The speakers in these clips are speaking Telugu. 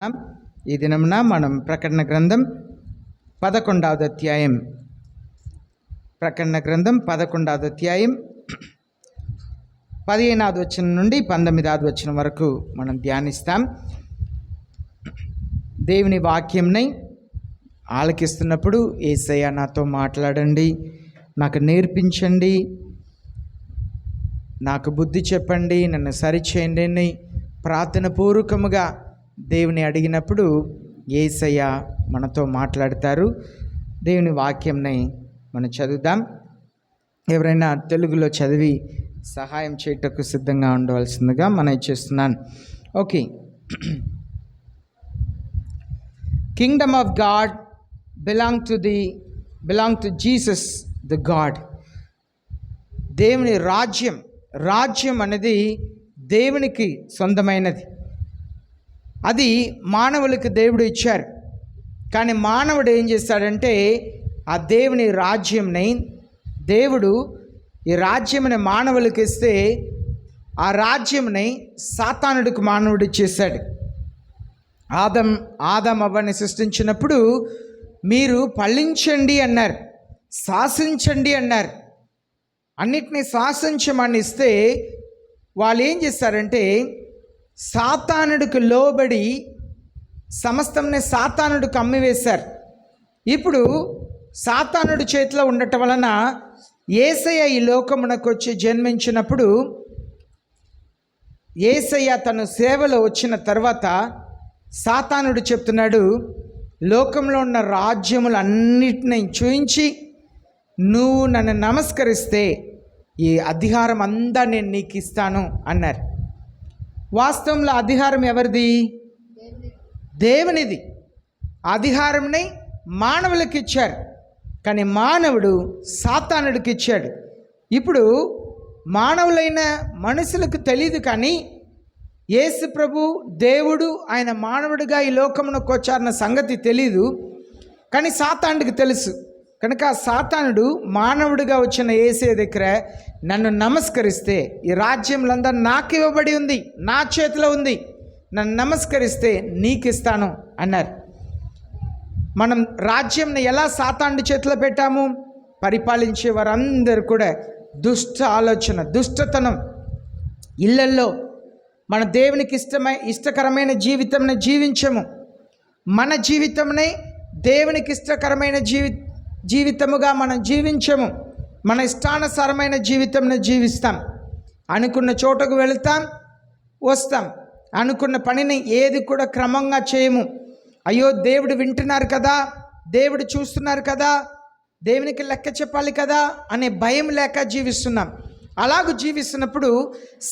ఈ దినమున మనం ప్రకటన గ్రంథం 11వ అధ్యాయం ప్రకటన గ్రంథం 11వ అధ్యాయం 15వ వచనం నుండి 19వ వచనం వరకు మనం ధ్యానిస్తాం. దేవుని వాక్యంని ఆలకిస్తున్నప్పుడు యేసయ్య నాతో మాట్లాడండి, నాకు నేర్పించండి, నాకు బుద్ధి చెప్పండి, నన్ను సరిచేయండి అని ప్రార్థన పూర్వకముగా దేవుని అడిగినప్పుడు యేసయ్య మనతో మాట్లాడతారు. దేవుని వాక్యంని మనం చదువుదాం. ఎవరైనా తెలుగులో చదివి సహాయం చేయటకు సిద్ధంగా ఉండవలసిందిగా మనం చేస్తున్నాను. Okay. Kingdom of God belong to Jesus the God. దేవుని రాజ్యం అనేది దేవునికి సొంతమైనది. అది మానవులకు దేవుడు ఇచ్చారు. కానీ మానవుడు ఏం చేస్తాడంటే ఆ దేవుని రాజ్యంని, దేవుడు ఈ రాజ్యంని మానవులకు ఇస్తే ఆ రాజ్యంని సాతానుడికి మానవుడు ఇచ్చేశాడు. ఆదం అవ్వని సృష్టించినప్పుడు మీరు ఫలించండి అన్నారు, శాసించండి అన్నారు. అన్నిటినీ శాసించమని ఇస్తే వాళ్ళు ఏం చేస్తారంటే సాతానుడికి లోబడి సమస్తంని సాతానుడికి అమ్మివేశారు. ఇప్పుడు సాతానుడి చేతిలో ఉండటం వలన యేసయ్య ఈ లోకమునకు వచ్చి జన్మించినప్పుడు, యేసయ్య తన సేవలో వచ్చిన తర్వాత సాతానుడు చెప్తున్నాడు, లోకంలో ఉన్న రాజ్యములన్నిటినీ చూయించి నువ్వు నన్ను నమస్కరిస్తే ఈ అధికారం అంతా నేను నీకు ఇస్తాను అన్నారు. వాస్తవంలో అధికారం ఎవరిది? దేవునిది. అధికారంని మానవులకు ఇచ్చారు, కానీ మానవుడు సాతానుడికి ఇచ్చాడు. ఇప్పుడు మానవులైన మనుషులకు తెలియదు, కానీ యేసు ప్రభు దేవుడు ఆయన మానవుడిగా ఈ లోకమునకు వచ్చారన్న సంగతి తెలీదు, కానీ సాతానుడికి తెలుసు. కనుక సాతానుడు మానవుడిగా వచ్చిన యేసే దగ్గర నన్ను నమస్కరిస్తే ఈ రాజ్యములందరూ నాకు ఇవ్వబడి ఉంది, నా చేతిలో ఉంది, నన్ను నమస్కరిస్తే నీకు ఇస్తాను అన్నారు. మనం రాజ్యంని ఎలా సాతానుడి చేతిలో పెట్టాము? పరిపాలించే వారందరూ కూడా దుష్ట ఆలోచన, దుష్టతనం, ఇళ్లల్లో మన దేవునికి ఇష్టకరమైన జీవితంని జీవించము. మన జీవితంని దేవునికి ఇష్టకరమైన జీవితముగా మనం జీవించము. మన ఇష్టానుసారమైన జీవితంని జీవిస్తాం. అనుకున్న చోటకు వెళతాం, వస్తాం. అనుకున్న పనిని ఏది కూడా క్రమంగా చేయము. అయ్యో దేవుడు వింటున్నారు కదా, దేవుడు చూస్తున్నారు కదా, దేవునికి లెక్క చెప్పాలి కదా అనే భయం లేక జీవిస్తున్నాం. అలాగూ జీవిస్తున్నప్పుడు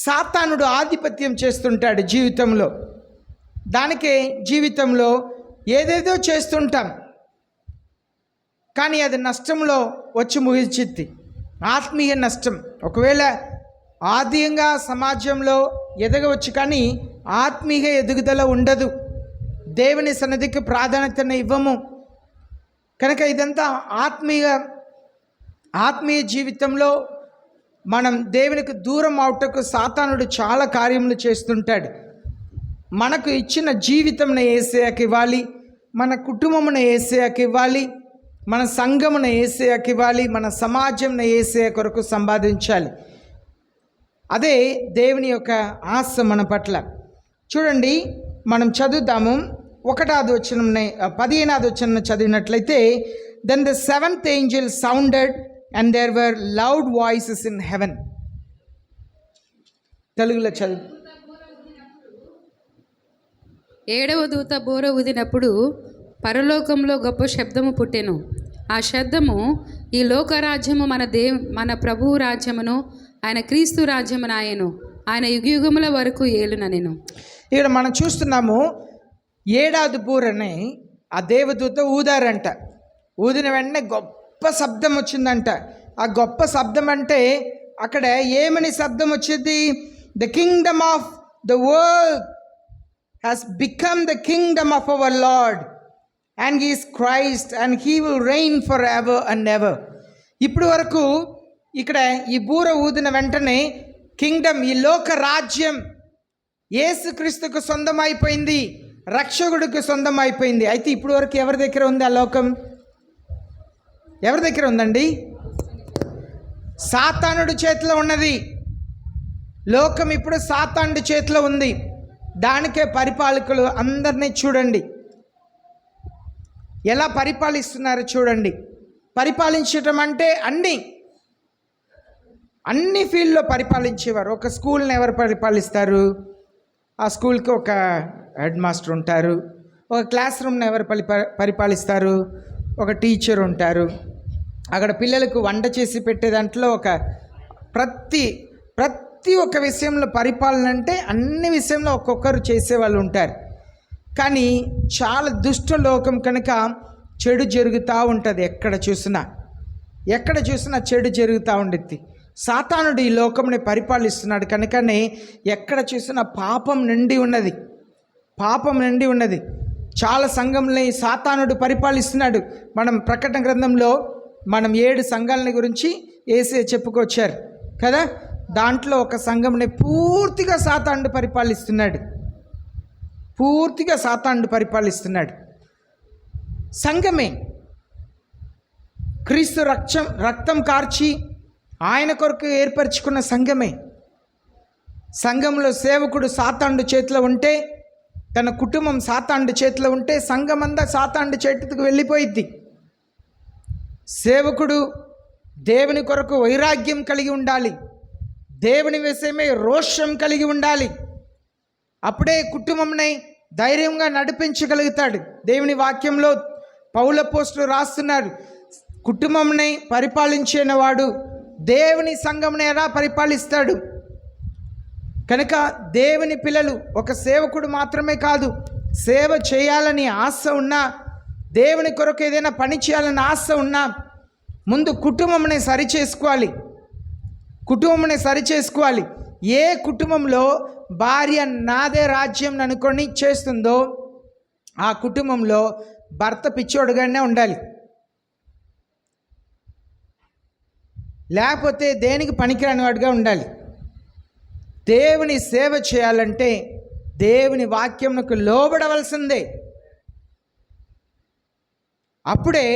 సాతానుడు ఆధిపత్యం చేస్తుంటాడు జీవితంలో. దానికే జీవితంలో ఏదేదో చేస్తుంటాం, కానీ అది నష్టంలో వచ్చి ముగిచిద్ది. ఆత్మీయ నష్టం. ఒకవేళ ఆత్మీయంగా సమాజంలో ఎదగవచ్చు, కానీ ఆత్మీయ ఎదుగుదల ఉండదు. దేవుని సన్నిధికి ప్రాధాన్యతను ఇవ్వము. కనుక ఇదంతా ఆత్మీయ జీవితంలో మనం దేవునికి దూరం అవుటకు సాతానుడు చాలా కార్యములు చేస్తుంటాడు. మనకు ఇచ్చిన జీవితంను యేసయ్యకి ఇవ్వాలి, మన కుటుంబమును యేసయ్యకి ఇవ్వాలి, మన సంఘమును యేసయ్యకి ఇవ్వాలి, మన సమాజంను యేసయ్య కొరకు సంపాదించాలి. అదే దేవుని యొక్క ఆశ మన పట్ల. చూడండి, మనం చదువుతాము. 1వ వచనం 15వ వచనం చదివినట్లయితే, then the 7th angel sounded and there were loud voices in heaven. తెలుగులో చదువు. 7వ దూత బోర ఊదినప్పుడు పరలోకంలో గొప్ప శబ్దము పుట్టెను. ఆ శబ్దము, ఈ లోకరాజ్యము మన ప్రభువు రాజ్యమును, ఆయన క్రీస్తు రాజ్యమును ఆయను, ఆయన యుగయుగముల వరకు ఏలుననెను. ఇక్కడ మనం చూస్తున్నాము, 7వ బూరని ఆ దేవదూత ఊదారంట. ఊదిన వెంటనే గొప్ప శబ్దం వచ్చిందంట. ఆ గొప్ప శబ్దం అంటే అక్కడ ఏమని శబ్దం వచ్చింది? The Kingdom of the world has become the kingdom of our Lord and he is Christ and he will reign forever and ever. ఇప్పుడు వరకు ఇక్కడ ఈ బూర ఊదిన వెంటనే కింగ్డమ్, ఈ లోక రాజ్యం యేసుక్రీస్తుకు సొంతమైపోయింది. రక్షకుడికి సొంతం అయిపోయింది. అయితే ఇప్పుడు వరకు ఎవరి దగ్గర ఉంది ఆ లోకం? ఎవరి దగ్గర ఉందండి? సాతానుడి చేతిలో ఉన్నది. లోకం ఇప్పుడు సాతానుడి చేతిలో ఉంది. దానికే పరిపాలకులు అందరినీ చూడండి ఎలా పరిపాలిస్తున్నారో చూడండి. పరిపాలించటం అంటే అన్ని ఫీల్డ్లో పరిపాలించేవారు. ఒక స్కూల్ని ఎవరు పరిపాలిస్తారు? ఆ స్కూల్కి ఒక హెడ్ మాస్టర్ ఉంటారు. ఒక క్లాస్ రూమ్ని ఎవరు పరిపాలిస్తారు? ఒక టీచర్ ఉంటారు. అక్కడ పిల్లలకు వంట చేసి పెట్టే దాంట్లో ప్రతి ఒక్క విషయంలో పరిపాలన అంటే అన్ని విషయంలో ఒక్కొక్కరు చేసేవాళ్ళు ఉంటారు. కానీ చాలా దుష్ట లోకం కనుక చెడు జరుగుతూ ఉంటుంది. ఎక్కడ చూసినా చెడు జరుగుతూ ఉండిద్ది. సాతానుడు ఈ లోకంని పరిపాలిస్తున్నాడు కనుకనే ఎక్కడ చూసినా పాపం నిండి ఉన్నది. చాలా సంఘంలో ఈ సాతానుడు పరిపాలిస్తున్నాడు. మనం ప్రకటన గ్రంథంలో 7 సంఘాలని గురించి యేసయ్య చెప్పుకొచ్చారు కదా. దాంట్లో ఒక సంఘంని పూర్తిగా సాతానుడు పరిపాలిస్తున్నాడు. సంఘమే క్రీస్తు రక్తం కార్చి ఆయన కొరకు ఏర్పరచుకున్న సంఘమే. సంఘంలో సేవకుడు సాతానుడి చేతిలో ఉంటే, తన కుటుంబం సాతానుడి చేతిలో ఉంటే సంఘం అంతా సాతానుడి చేతికి వెళ్ళిపోయిద్ది. సేవకుడు దేవుని కొరకు వైరాగ్యం కలిగి ఉండాలి. దేవుని విషయమే రోషం కలిగి ఉండాలి. అప్పుడే కుటుంబంని ధైర్యంగా నడిపించగలుగుతాడు. దేవుని వాక్యంలో పౌలు అపోస్తలుడు రాస్తున్నారు, కుటుంబంని పరిపాలించిన వాడు దేవుని సంఘంని ఎలా పరిపాలిస్తాడు. కనుక దేవుని పిల్లలు ఒక సేవకుడు మాత్రమే కాదు, సేవ చేయాలని ఆశ ఉన్నా, దేవుని కొరకు ఏదైనా పని చేయాలని ఆశ ఉన్నా ముందు కుటుంబంని సరిచేసుకోవాలి. ఏ కుటుంబంలో భార్య నాదే రాజ్యం అనుకొని చేస్తుందో ఆ కుటుంబంలో భర్త పిచ్చోడుగానే ఉండాలి. లేకపోతే దేనికి పనికిరాని వాడిగా ఉండాలి. దేవుని సేవ చేయాలంటే దేవుని వాక్యమునకు లోబడవలసిందే. అప్పుడే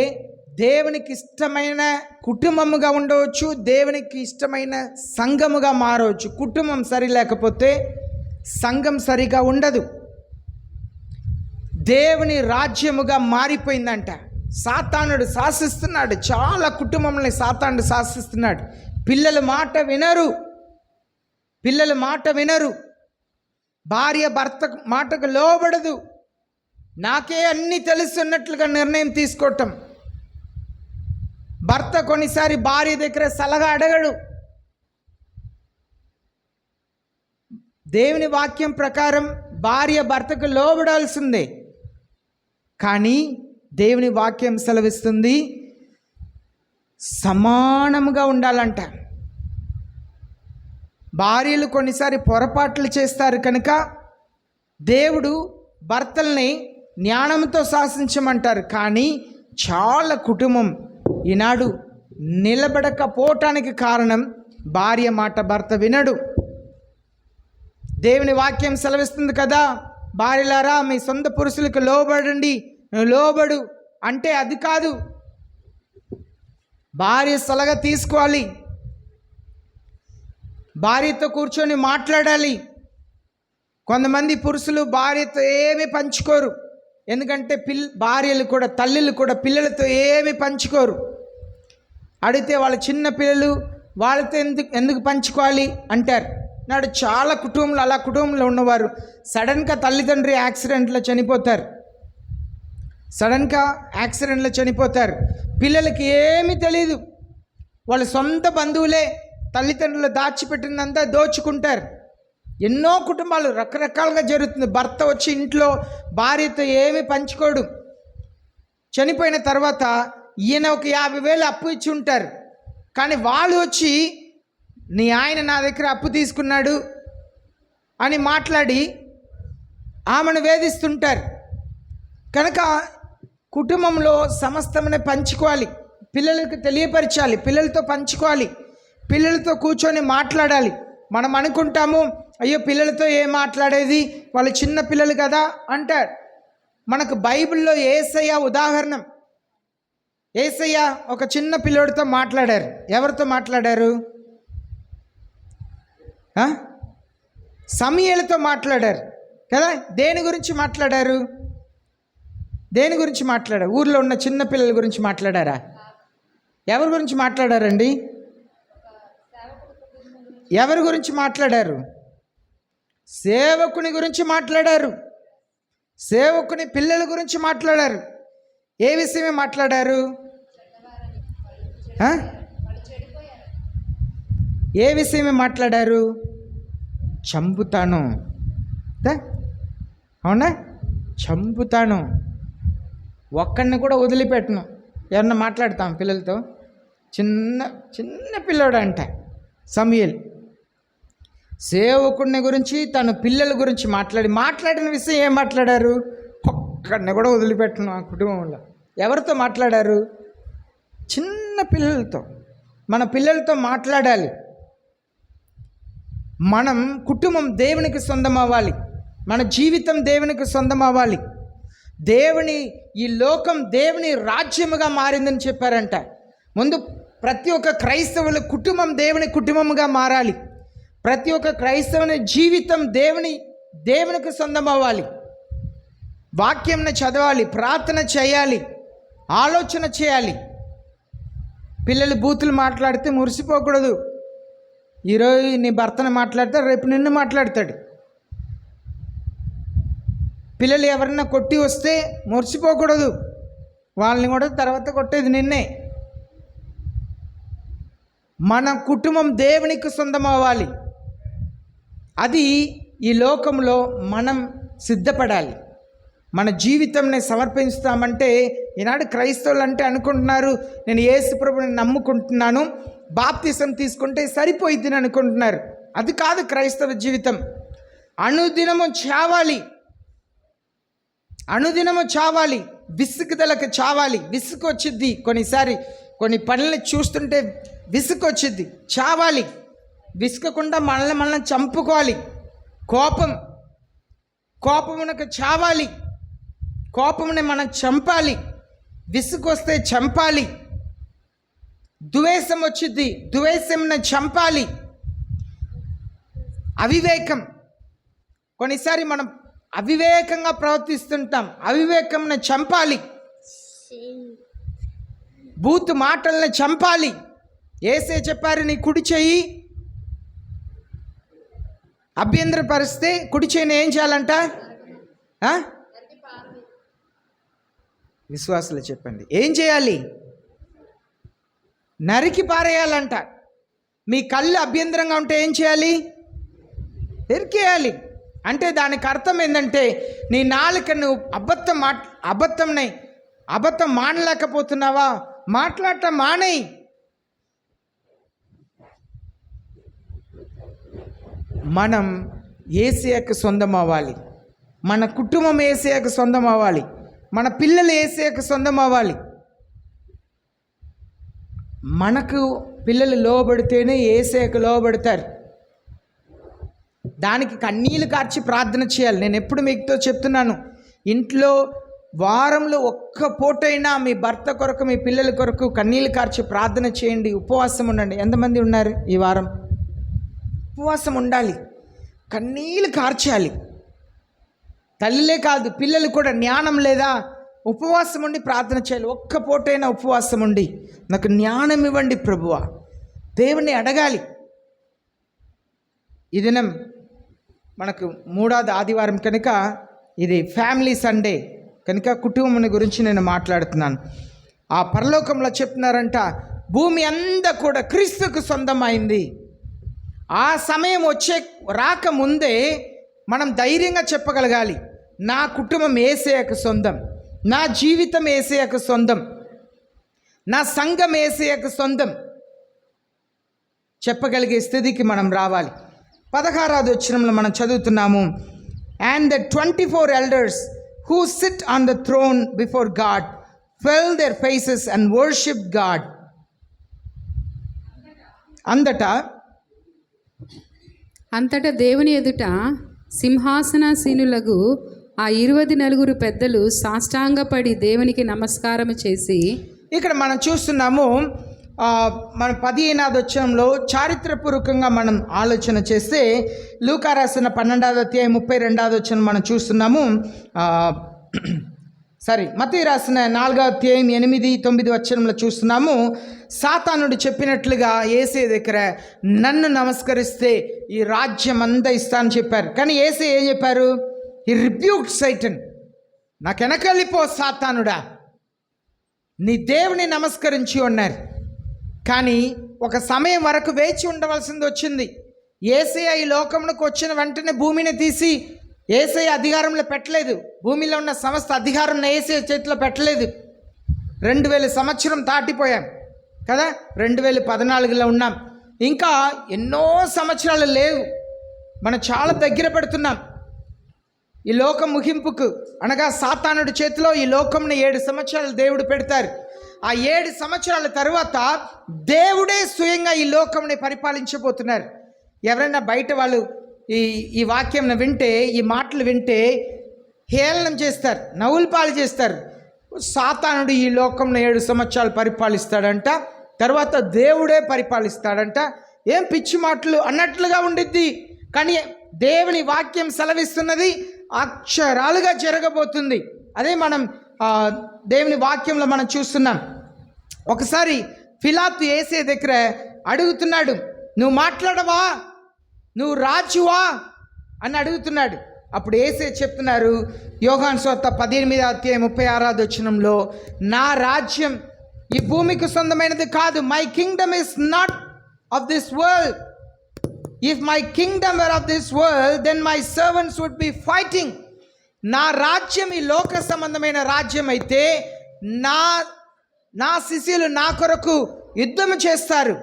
దేవునికి ఇష్టమైన కుటుంబముగా ఉండవచ్చు, దేవునికి ఇష్టమైన సంఘముగా మారవచ్చు. కుటుంబం సరి లేకపోతే సంఘం సరిగా ఉండదు. దేవుని రాజ్యముగా మారిపోయిందంట. సాతానుడు శాసిస్తున్నాడు, చాలా కుటుంబంలో సాతానుడు శాసిస్తున్నాడు. పిల్లల మాట వినరు, భార్య భర్త మాటకు లోబడదు. నాకే అన్నీ తెలుసున్నట్లుగా నిర్ణయం తీసుకోవటం. భర్త కొన్నిసారి భార్య దగ్గర సలహా అడగడు. దేవుని వాక్యం ప్రకారం భార్య భర్తకు లోబడాల్సిందే. కానీ దేవుని వాక్యం సెలవిస్తుంది సమానముగా ఉండాలంట. భార్యలు కొన్నిసారి పొరపాట్లు చేస్తారు కనుక దేవుడు భర్తల్ని జ్ఞానంతో శాసించమంటారు. కానీ చాలా కుటుంబం ఈనాడు నిలబడకపోవటానికి కారణం భార్య మాట భర్త వినడు. దేవుని వాక్యం సెలవిస్తుంది కదా, భార్యలారా మీ సొంత పురుషులకు లోబడండి, లోబడు అంటే అది కాదు. భార్య సలహా తీసుకోవాలి, భార్యతో కూర్చొని మాట్లాడాలి. కొంతమంది పురుషులు భార్యతో ఏమీ పంచుకోరు. ఎందుకంటే భార్యలు కూడా, తల్లులు కూడా పిల్లలతో ఏమీ పంచుకోరు. అడిగితే వాళ్ళ చిన్న పిల్లలు వాళ్ళతో ఎందుకు పంచుకోవాలి అంటారు. నాడు చాలా కుటుంబంలో ఉన్నవారు సడన్గా తల్లిదండ్రి యాక్సిడెంట్లో చనిపోతారు. పిల్లలకి ఏమీ తెలియదు. వాళ్ళ సొంత బంధువులే తల్లిదండ్రులు దాచిపెట్టినంతా దోచుకుంటారు. ఎన్నో కుటుంబాలు రకరకాలుగా జరుగుతుంది. భర్త వచ్చి ఇంట్లో భార్యతో ఏమీ పంచుకోడు. చనిపోయిన తర్వాత ఈయన ఒక 50,000 అప్పు ఇచ్చి ఉంటారు. కానీ వాళ్ళు వచ్చి నీ ఆయన నా దగ్గర అప్పు తీసుకున్నాడు అని మాట్లాడి ఆమెను వేధిస్తుంటారు. కనుక కుటుంబంలో సమస్తమని పంచుకోవాలి, పిల్లలకు తెలియపరచాలి, పిల్లలతో పంచుకోవాలి, పిల్లలతో కూర్చొని మాట్లాడాలి. మనం అనుకుంటాము అయ్యో పిల్లలతో ఏం మాట్లాడేది, వాళ్ళు చిన్న పిల్లలు కదా అంటారు. మనకు బైబిల్లో యేసయ్య ఉదాహరణ. యేసయ్య ఒక చిన్న పిల్లోడితో మాట్లాడారు. ఎవరితో మాట్లాడారు? సమూయేలుతో మాట్లాడారు కదా. దేని గురించి మాట్లాడారు? దేని గురించి మాట్లాడారు? ఊర్లో ఉన్న చిన్న పిల్లల గురించి మాట్లాడారా? ఎవరి గురించి మాట్లాడారండి? ఎవరి గురించి మాట్లాడారు? సేవకుని గురించి మాట్లాడారు. సేవకుని పిల్లల గురించి మాట్లాడారు. ఏ విషయమే మాట్లాడారు? ఏ విషయమే మాట్లాడారు? చంపుతాను, అవునా? చంపుతాను, ఒక్కడిని కూడా వదిలిపెట్టను. ఎవరన్నా మాట్లాడతాం పిల్లలతో? చిన్న చిన్న పిల్లోడు అంట సమూయేలు. సేవకుడిని గురించి తన పిల్లల గురించి మాట్లాడిన విషయం ఏం మాట్లాడారు? ఒక్కడిని కూడా వదిలిపెట్టను ఆ కుటుంబంలో. ఎవరితో మాట్లాడారు? చిన్న పిల్లలతో. మన పిల్లలతో మాట్లాడాలి. మనం కుటుంబం దేవునికి సొంతం అవ్వాలి. మన జీవితం దేవునికి సొంతం అవ్వాలి. ఈ లోకం దేవుని రాజ్యముగా మారిందని చెప్పారంట. ముందు ప్రతి ఒక్క క్రైస్తవుల కుటుంబం దేవుని కుటుంబముగా మారాలి. ప్రతి ఒక్క క్రైస్తవుని జీవితం దేవునికి సొంతం అవ్వాలి. వాక్యంను చదవాలి, ప్రార్థన చేయాలి, ఆలోచన చేయాలి. పిల్లలు బూతులు మాట్లాడితే మురిసిపోకూడదు. ఈరోజు నీ భర్తను మాట్లాడతాడు, రేపు నిన్ను మాట్లాడతాడు. పిల్లలు ఎవరన్నా కొట్టి వస్తే మురిసిపోకూడదు. వాళ్ళని కూడా తర్వాత కొట్టేది నిన్నే. మన కుటుంబం దేవునికి సొంతం అవ్వాలి. అది ఈ లోకంలో మనం సిద్ధపడాలి. మన జీవితంని సమర్పిస్తామంటే, ఈనాడు క్రైస్తవులు అంటే అనుకుంటున్నారు, నేను యేసు ప్రభువుని నమ్ముకుంటున్నాను, బాప్తిసం తీసుకుంటే సరిపోయిద్దని అనుకుంటున్నారు. అది కాదు క్రైస్తవ జీవితం. అనుదినము చావాలి, అనుదినము చావాలి, విసుగుదలకు చావాలి. విసుగు వచ్చిద్ది కొన్నిసారి, కొన్ని పనులను చూస్తుంటే విసుగు వచ్చిద్ది. చావాలి, విసుకకుండా మనల్ని చంపుకోవాలి. కోపమునకు చావాలి, కోపముని మనం చంపాలి. విసుగు వస్తే చంపాలి. ద్వేషం వచ్చింది, ద్వేషంని చంపాలి. అవివేకం, కొన్నిసారి మనం అవివేకంగా ప్రవర్తిస్తుంటాం, అవివేకంని చంపాలి. బూతు మాటల్ని చంపాలి. యేసే చెప్పారు, నీ కుడి చెయ్యి అభ్యంతరపరిస్తే కుడి చెయ్యిని ఏం చేయాలంట? విశ్వాసులు చెప్పండి, ఏం చేయాలి? నరికి పారేయాలంట. మీ కళ్ళు అభ్యంతరంగా ఉంటే ఏం చేయాలి? ఎరికేయాలి. అంటే దానికి అర్థం ఏంటంటే, నీ నాలుకను అబద్ధం మానలేకపోతున్నావా? మాట్లాడటం మానేయి. మనం యేసయ్యకు సొంతం అవ్వాలి. మన కుటుంబం యేసయ్యకు సొంతం అవ్వాలి. మన పిల్లలు యేసయ్యకు సొంతం అవ్వాలి. మనకు పిల్లలు లోబడితేనే యేసయ్యకు లోబడతారు. దానికి కన్నీళ్ళు కార్చి ప్రార్థన చేయాలి. నేను ఎప్పుడు మీతో చెప్తున్నాను, ఇంట్లో వారంలో ఒక్క పూటైనా మీ భర్త కొరకు, మీ పిల్లల కొరకు కన్నీళ్ళు కార్చి ప్రార్థన చేయండి. ఉపవాసం ఉండండి. ఎంతమంది ఉన్నారు ఈ వారం? ఉపవాసం ఉండాలి, కన్నీళ్ళు కార్చాలి. తల్లిలే కాదు, పిల్లలు కూడా. జ్ఞానం లేదా? ఉపవాసం ఉండి ప్రార్థన చేయాలి. ఒక్క పూటైనా ఉపవాసం ఉండి, నాకు జ్ఞానం ఇవ్వండి ప్రభువా, దేవుణ్ణి అడగాలి. ఈ దినం మనకు 3వ ఆదివారం కనుక ఇది ఫ్యామిలీ సండే కనుక కుటుంబం గురించి నేను మాట్లాడుతున్నాను. ఆ పరలోకంలో చెప్తున్నారంట, భూమి అంతా కూడా క్రీస్తుకు సొంతమైంది. ఆ సమయం రాకముందే మనం ధైర్యంగా చెప్పగలగాలి, నా కుటుంబం యేసయ్యకు సొంతం, నా జీవితం యేసయ్యకు సొంతం, నా సంఘం యేసయ్యకు సొంతం చెప్పగలిగే స్థితికి మనం రావాలి. 16వ వచనంలో మనం చదువుతున్నాము, and the 24 elders who sit on the throne before God fell their faces and worshiped God. అంతటా దేవుని ఎదుట సింహాసనాసీనులకు ఆ 24 పెద్దలు సాష్టాంగపడి దేవునికి నమస్కారం చేసి, ఇక్కడ మనం చూస్తున్నాము మన 15వ వచనంలో చారిత్రపూర్వకంగా మనం ఆలోచన చేస్తే లూకా రాసిన 12వ అధ్యాయం 32వ వచనం మనం చూస్తున్నాము. మత్తయి రాసిన 4వ అధ్యాయం 8, 9 వచనంలో చూస్తున్నాము. సాతానుడు చెప్పినట్లుగా యేసే దగ్గర నన్ను నమస్కరిస్తే ఈ రాజ్యం అంతా ఇస్తా అని చెప్పారు. కానీ యేసే ఏం చెప్పారు? హి రిబ్యూక్డ్ సైటన్. నాకు వెనకెళ్ళిపో సాతానుడా, నీ దేవుని నమస్కరించి ఉన్నారు. కానీ ఒక సమయం వరకు వేచి ఉండవలసింది వచ్చింది. యేసయ్య ఈ లోకమునకు వచ్చిన వెంటనే భూమిని తీసి యేసయ్య అధికారంలో పెట్టలేదు. భూమిలో ఉన్న సమస్త అధికారం యేసయ్య చేతిలో పెట్టలేదు. 2000 సంవత్సరం దాటిపోయాం కదా, 2014లో ఉన్నాం. ఇంకా ఎన్నో సంవత్సరాలు లేవు, మనం చాలా దగ్గర పెడుతున్నాం ఈ లోకం ముగింపుకు. అనగా సాతానుడి చేతిలో ఈ లోకంను 7 సంవత్సరాలు దేవుడు పెడతారు. ఆ 7 సంవత్సరాల తర్వాత దేవుడే స్వయంగా ఈ లోకంని పరిపాలించబోతున్నారు. ఎవరైనా బయట వాళ్ళు ఈ వాక్యం వింటే, ఈ మాటలు వింటే హేళనం చేస్తారు, నవ్వులు పాలు చేస్తారు. సాతానుడు ఈ లోకంలో 7 సంవత్సరాలు పరిపాలిస్తాడంట, తర్వాత దేవుడే పరిపాలిస్తాడంట. ఏం పిచ్చి మాటలు అన్నట్లుగా ఉండిద్ది. కానీ దేవుని వాక్యం సెలవిస్తున్నది అక్షరాలుగా జరగబోతుంది. అదే మనం దేవుని వాక్యంలో మనం చూస్తున్నాం. ఒకసారి పిలాతు యేసే దగ్గర అడుగుతున్నాడు, నువ్వు మాట్లాడవా, నువ్వు రాజువా అని అడుగుతున్నాడు. అప్పుడు యేసే చెప్తున్నారు, యోహాను సువార్త 18వ అధ్యాయం 36వ వచనంలో, నా రాజ్యం ఈ భూమికి సొంతమైనది కాదు. My kingdom is not of this world. If my kingdom were of this world then my servants would be fighting. నా రాజ్యం ఈ లోక సంబంధమైన రాజ్యం అయితే నా శిష్యులు నా కొరకు యుద్ధము చేస్తారు.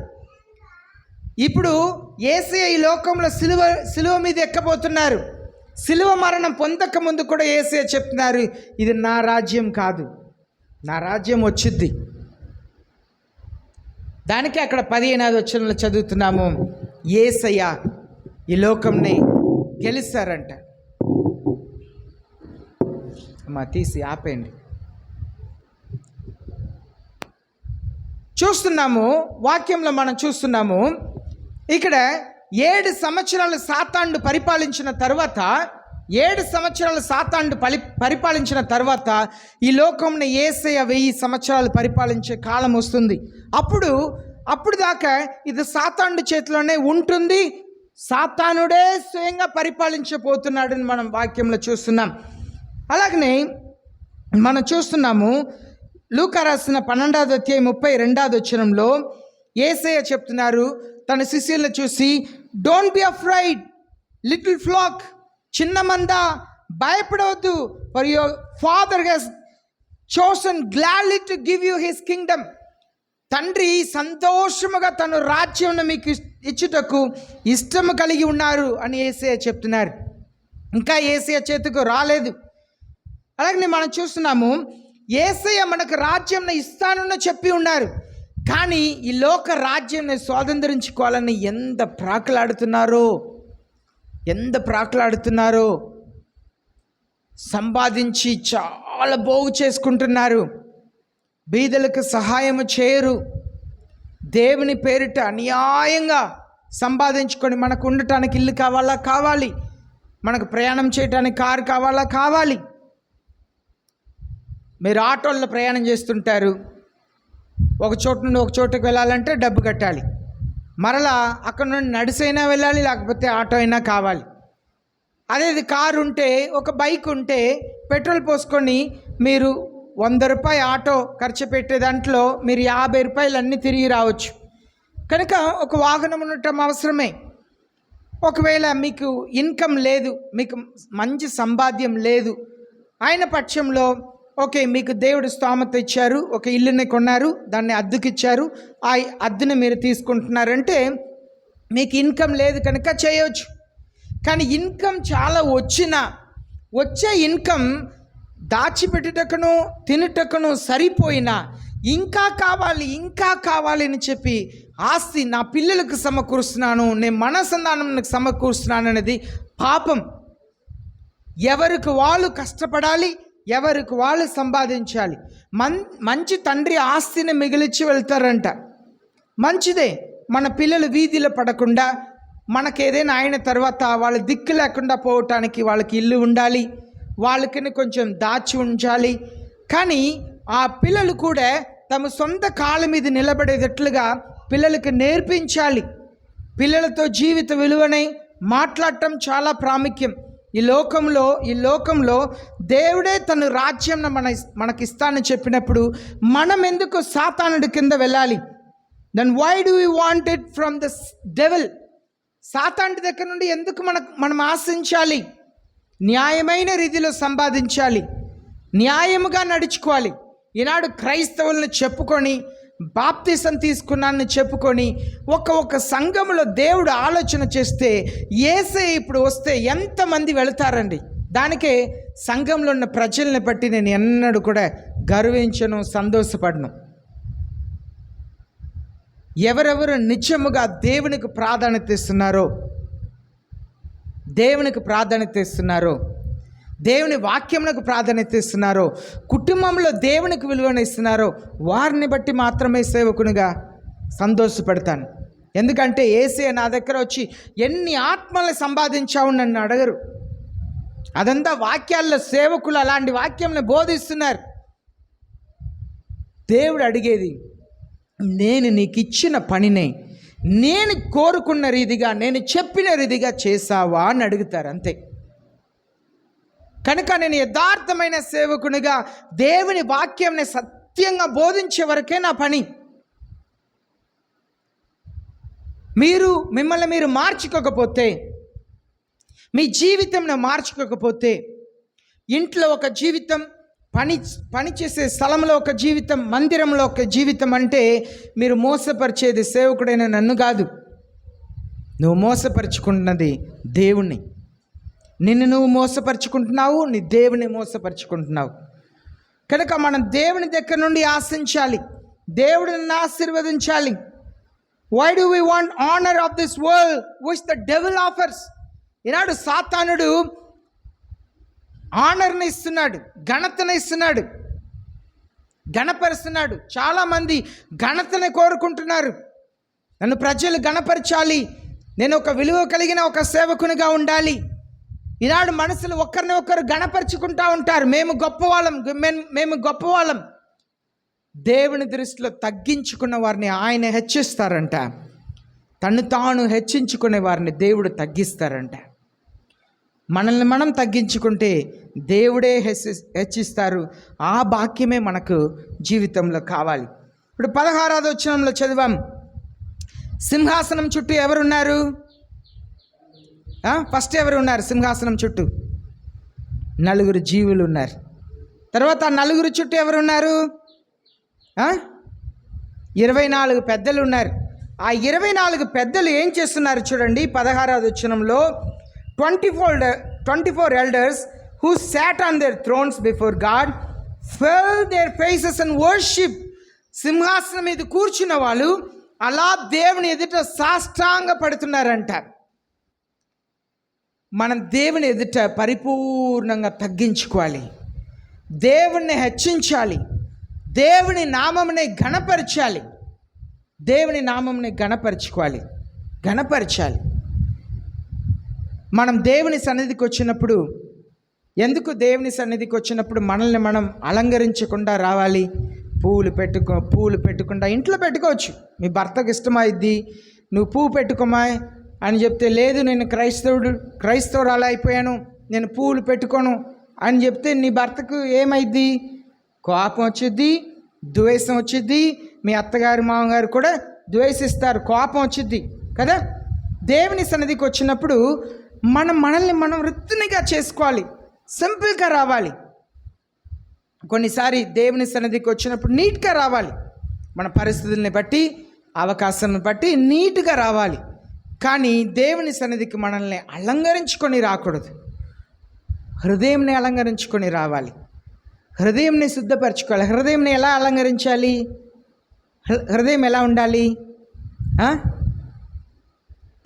ఇప్పుడు యేసయ్య ఈ లోకంలో సిలువ మీద ఎక్కబోతున్నారు. సిలువ మరణం పొందక ముందు కూడా యేసయ్య చెప్తున్నారు, ఇది నా రాజ్యం కాదు, నా రాజ్యం వచ్చిద్ది. దానికి అక్కడ 15వ వచనంలో చదువుతున్నాము, యేసయ్య ఈ లోకంని గెలుస్తారంట. అమ్మా తీసి ఆపేయండి. చూస్తున్నాము, వాక్యంలో మనం చూస్తున్నాము, ఇక్కడ 7 సంవత్సరాలు సాతానుడు పరిపాలించిన తర్వాత, 7 సంవత్సరాలు సాతానుడు పరిపాలించిన తర్వాత ఈ లోకంని యేసయ్య 1000 సంవత్సరాలు పరిపాలించే కాలం వస్తుంది. అప్పుడు దాకా ఇది సాతానుడి చేతిలోనే ఉంటుంది. సాతానుడే స్వయంగా పరిపాలించబోతున్నాడని మనం వాక్యంలో చూస్తున్నాం. అలాగనే మనం చూస్తున్నాము లూకా రాసిన 12వ అధ్యాయం 32వ వచనంలో యేసయ్య చెప్తున్నారు తన శిష్యులను చూసి, don't be afraid little flax, చిన్న మంద, భయపడవద్దు, for your father has chosen gladly to give you his Kingdom. తండ్రి సంతోషముగా తన రాజ్యం మీకు ఇచ్చుటకు ఇష్టము కలిగి ఉన్నారు అని యేసయ్య చెప్తున్నారు. ఇంకా యేసయ్య చేతికి రాలేదు. అలాగే మనం చూస్తున్నాము, యేసయ్య మనకు రాజ్యం ఇస్తానని చెప్పి ఉన్నారు. కానీ ఈ లోక రాజ్యాన్ని స్వాతంత్రించుకోవాలని ఎంత ప్రాకులాడుతున్నారో, సంపాదించి చాలా బాగు చేసుకుంటున్నారు. బీదలకు సహాయము చేయరు. దేవుని పేరిట అన్యాయంగా సంపాదించుకొని మనకు ఉండటానికి ఇల్లు కావాలి, మనకు ప్రయాణం చేయడానికి కారు కావాలి. మీరు ఆటోల్లో ప్రయాణం చేస్తుంటారు, ఒక చోటు నుండి ఒక చోటుకు వెళ్ళాలంటే డబ్బు కట్టాలి, మరలా అక్కడ నుండి నడిసైనా వెళ్ళాలి, లేకపోతే ఆటో అయినా కావాలి. అదే కారు ఉంటే, ఒక బైక్ ఉంటే పెట్రోల్ పోసుకొని మీరు 100 రూపాయలు ఆటో ఖర్చు పెట్టే దాంట్లో మీరు 50 రూపాయలు అన్నీ తిరిగి రావచ్చు. కనుక ఒక వాహనం ఉండటం అవసరమే. ఒకవేళ మీకు ఇన్కమ్ లేదు, మీకు మంచి సంపాద్యం లేదు అయిన పక్షంలో, ఓకే, మీకు దేవుడు స్తోమత ఇచ్చారు, ఒక ఇల్లుని కొన్నారు, దాన్ని అద్దెకిచ్చారు, ఆ అద్దెని మీరు తీసుకుంటున్నారంటే మీకు ఇన్కమ్ లేదు కనుక చేయవచ్చు. కానీ ఇన్కమ్ చాలా వచ్చే ఇన్కమ్ దాచిపెట్టుటకును తినుటకును సరిపోయినా ఇంకా కావాలి అని చెప్పి ఆస్తి నా పిల్లలకు సమకూరుస్తున్నాను, నేను మన సంతానానికి సమకూరుస్తున్నాను అనేది పాపం. ఎవరికి వాళ్ళు కష్టపడాలి, ఎవరికి వాళ్ళు సంపాదించాలి. మంచి తండ్రి ఆస్తిని మిగిలిచి వెళ్తారంట. మంచిదే, మన పిల్లలు వీధిలో పడకుండా, మనకేదైనా అయిన తర్వాత వాళ్ళ దిక్కు లేకుండా పోవటానికి వాళ్ళకి ఇల్లు ఉండాలి, వాళ్ళకి కొంచెం దాచి ఉంచాలి. కానీ ఆ పిల్లలు కూడా తమ సొంత కాళ్ళ మీద నిలబడేటట్లుగా పిల్లలకి నేర్పించాలి. పిల్లలతో జీవిత విలువనై మాట్లాడటం చాలా ప్రాముఖ్యం. ఈ లోకంలో దేవుడే తన రాజ్యం మనకిస్తానని చెప్పినప్పుడు మనం ఎందుకు సాతానుడి కింద వెళ్ళాలి? Then why do you want it from the devil? సాతానుడి దగ్గర నుండి ఎందుకు మనం ఆశించాలి? న్యాయమైన రీతిలో సంపాదించాలి, న్యాయముగా నడుచుకోవాలి. ఈనాడు క్రైస్తవులను చెప్పుకొని, బాప్తిసం తీసుకున్నానని చెప్పుకొని ఒక సంఘంలో దేవుడు ఆలోచన చేస్తే, యేసయ్య ఇప్పుడు వస్తే ఎంతమంది వెళతారండి? దానికే సంఘంలో ఉన్న ప్రజల్ని బట్టి నేను ఎన్నడూ కూడా గర్వించను, సంతోషపడను. ఎవరెవరు నిత్యముగా దేవునికి ప్రాధాన్యత ఇస్తున్నారో, దేవుని వాక్యమునకు ప్రాధాన్యత ఇస్తున్నారో, కుటుంబంలో దేవునికి విలువను ఇస్తున్నారో, వారిని బట్టి మాత్రమే సేవకునిగా సంతోషపడతాను. ఎందుకంటే యేసయ్య నా దగ్గర వచ్చి ఎన్ని ఆత్మల్ని సంపాదించావు నన్ను అడగరు. అదంతా వాక్యాల్లో సేవకులు అలాంటి వాక్యంని బోధిస్తున్నారు. దేవుడు అడిగేది, నేను నీకు ఇచ్చిన పనిని నేను కోరుకున్న రీతిగా, నేను చెప్పిన రీతిగా చేసావా అని అడుగుతారు, అంతే. కనుక నేను యథార్థమైన సేవకునిగా దేవుని వాక్యంని సత్యంగా బోధించే వరకే నా పని. మిమ్మల్ని మీరు మార్చుకోకపోతే, మీ జీవితంను మార్చుకోకపోతే, ఇంట్లో ఒక జీవితం, పని చేసే స్థలంలో ఒక జీవితం, మందిరంలో ఒక జీవితం అంటే మీరు మోసపరిచేది సేవకుడైన నన్ను కాదు, నువ్వు మోసపరుచుకుంటున్నది దేవుణ్ణి. నిన్ను నువ్వు మోసపరుచుకుంటున్నావు, నీ దేవుని మోసపరుచుకుంటున్నావు. కనుక మనం దేవుని దగ్గర నుండి ఆశించాలి, దేవుడిని ఆశీర్వదించాలి. Why do we want honour of this world which the devil offers? ఈనాడు సాతానుడు ఆనర్ని ఇస్తున్నాడు, ఘనతను ఇస్తున్నాడు, ఘనపరుస్తున్నాడు. చాలామంది ఘనతని కోరుకుంటున్నారు. నన్ను ప్రజలు ఘనపరచాలి, నేను ఒక విలువ కలిగిన ఒక సేవకునిగా ఉండాలి. ఈనాడు మనసులు ఒకరిని ఒకరు ఘనపరుచుకుంటూ ఉంటారు. మేము గొప్పవాళ్ళం. దేవుని దృష్టిలో తగ్గించుకున్న వారిని ఆయన హెచ్చిస్తారంట. తను తాను హెచ్చించుకునే వారిని దేవుడు తగ్గిస్తారంట. మనల్ని మనం తగ్గించుకుంటే దేవుడే హెచ్చిస్తారు. ఆ భాగ్యమే మనకు జీవితంలో కావాలి. ఇప్పుడు 16వ వచనంలో చదివాం, సింహాసనం చుట్టూ ఎవరున్నారు? ఫస్ట్ ఎవరు ఉన్నారు? సింహాసనం చుట్టూ 4 జీవులు ఉన్నారు. తర్వాత ఆ 4 చుట్టూ ఎవరున్నారు? 24 పెద్దలు ఉన్నారు. ఆ 24 పెద్దలు ఏం చేస్తున్నారు చూడండి. 16వ వచనంలో 24 elders who sat on their thrones before God fell their faces and worship. సింహాసనం మీద కూర్చున్న వాళ్ళు అలా దేవుని ఎదుట సాష్టాంగ పడుతున్నారంట. మనం దేవుని ఎదుట పరిపూర్ణంగా తగ్గించుకోవాలి, దేవుణ్ణి హెచ్చించాలి, దేవుని నామముని ఘనపరచాలి, దేవుని నామముని ఘనపరచాలి. మనం దేవుని సన్నిధికి వచ్చినప్పుడు, ఎందుకు దేవుని సన్నిధికి వచ్చినప్పుడు మనల్ని మనం అలంకరించకుండా రావాలి? పూలు పెట్టుకుండా ఇంట్లో పెట్టుకోవచ్చు. మీ భర్తకు ఇష్టమైద్ది, నువ్వు పువ్వు పెట్టుకోమా అని చెప్తే, లేదు నేను క్రైస్తవురాలు అయిపోయాను, నేను పూలు పెట్టుకోను అని చెప్తే నీ భర్తకు ఏమైద్ది? కోపం వచ్చిద్ది, ద్వేషం వచ్చిద్ది. మీ అత్తగారు మామగారు కూడా ద్వేషిస్తారు, కోపం వచ్చిద్ది కదా. దేవుని సన్నిధికి వచ్చినప్పుడు మనల్ని మనం వృత్తినిగా చేసుకోవాలి, సింపుల్గా రావాలి. కొన్నిసారి దేవుని సన్నిధికి వచ్చినప్పుడు నీట్గా రావాలి, మన పరిస్థితుల్ని బట్టి, అవకాశాలను బట్టి నీట్గా రావాలి. కానీ దేవుని సన్నిధికి మనల్ని అలంకరించుకొని రాకూడదు, హృదయంని అలంకరించుకొని రావాలి, హృదయంని శుద్ధపరచుకోవాలి. హృదయంని ఎలా అలంకరించాలి? హృదయం ఎలా ఉండాలి?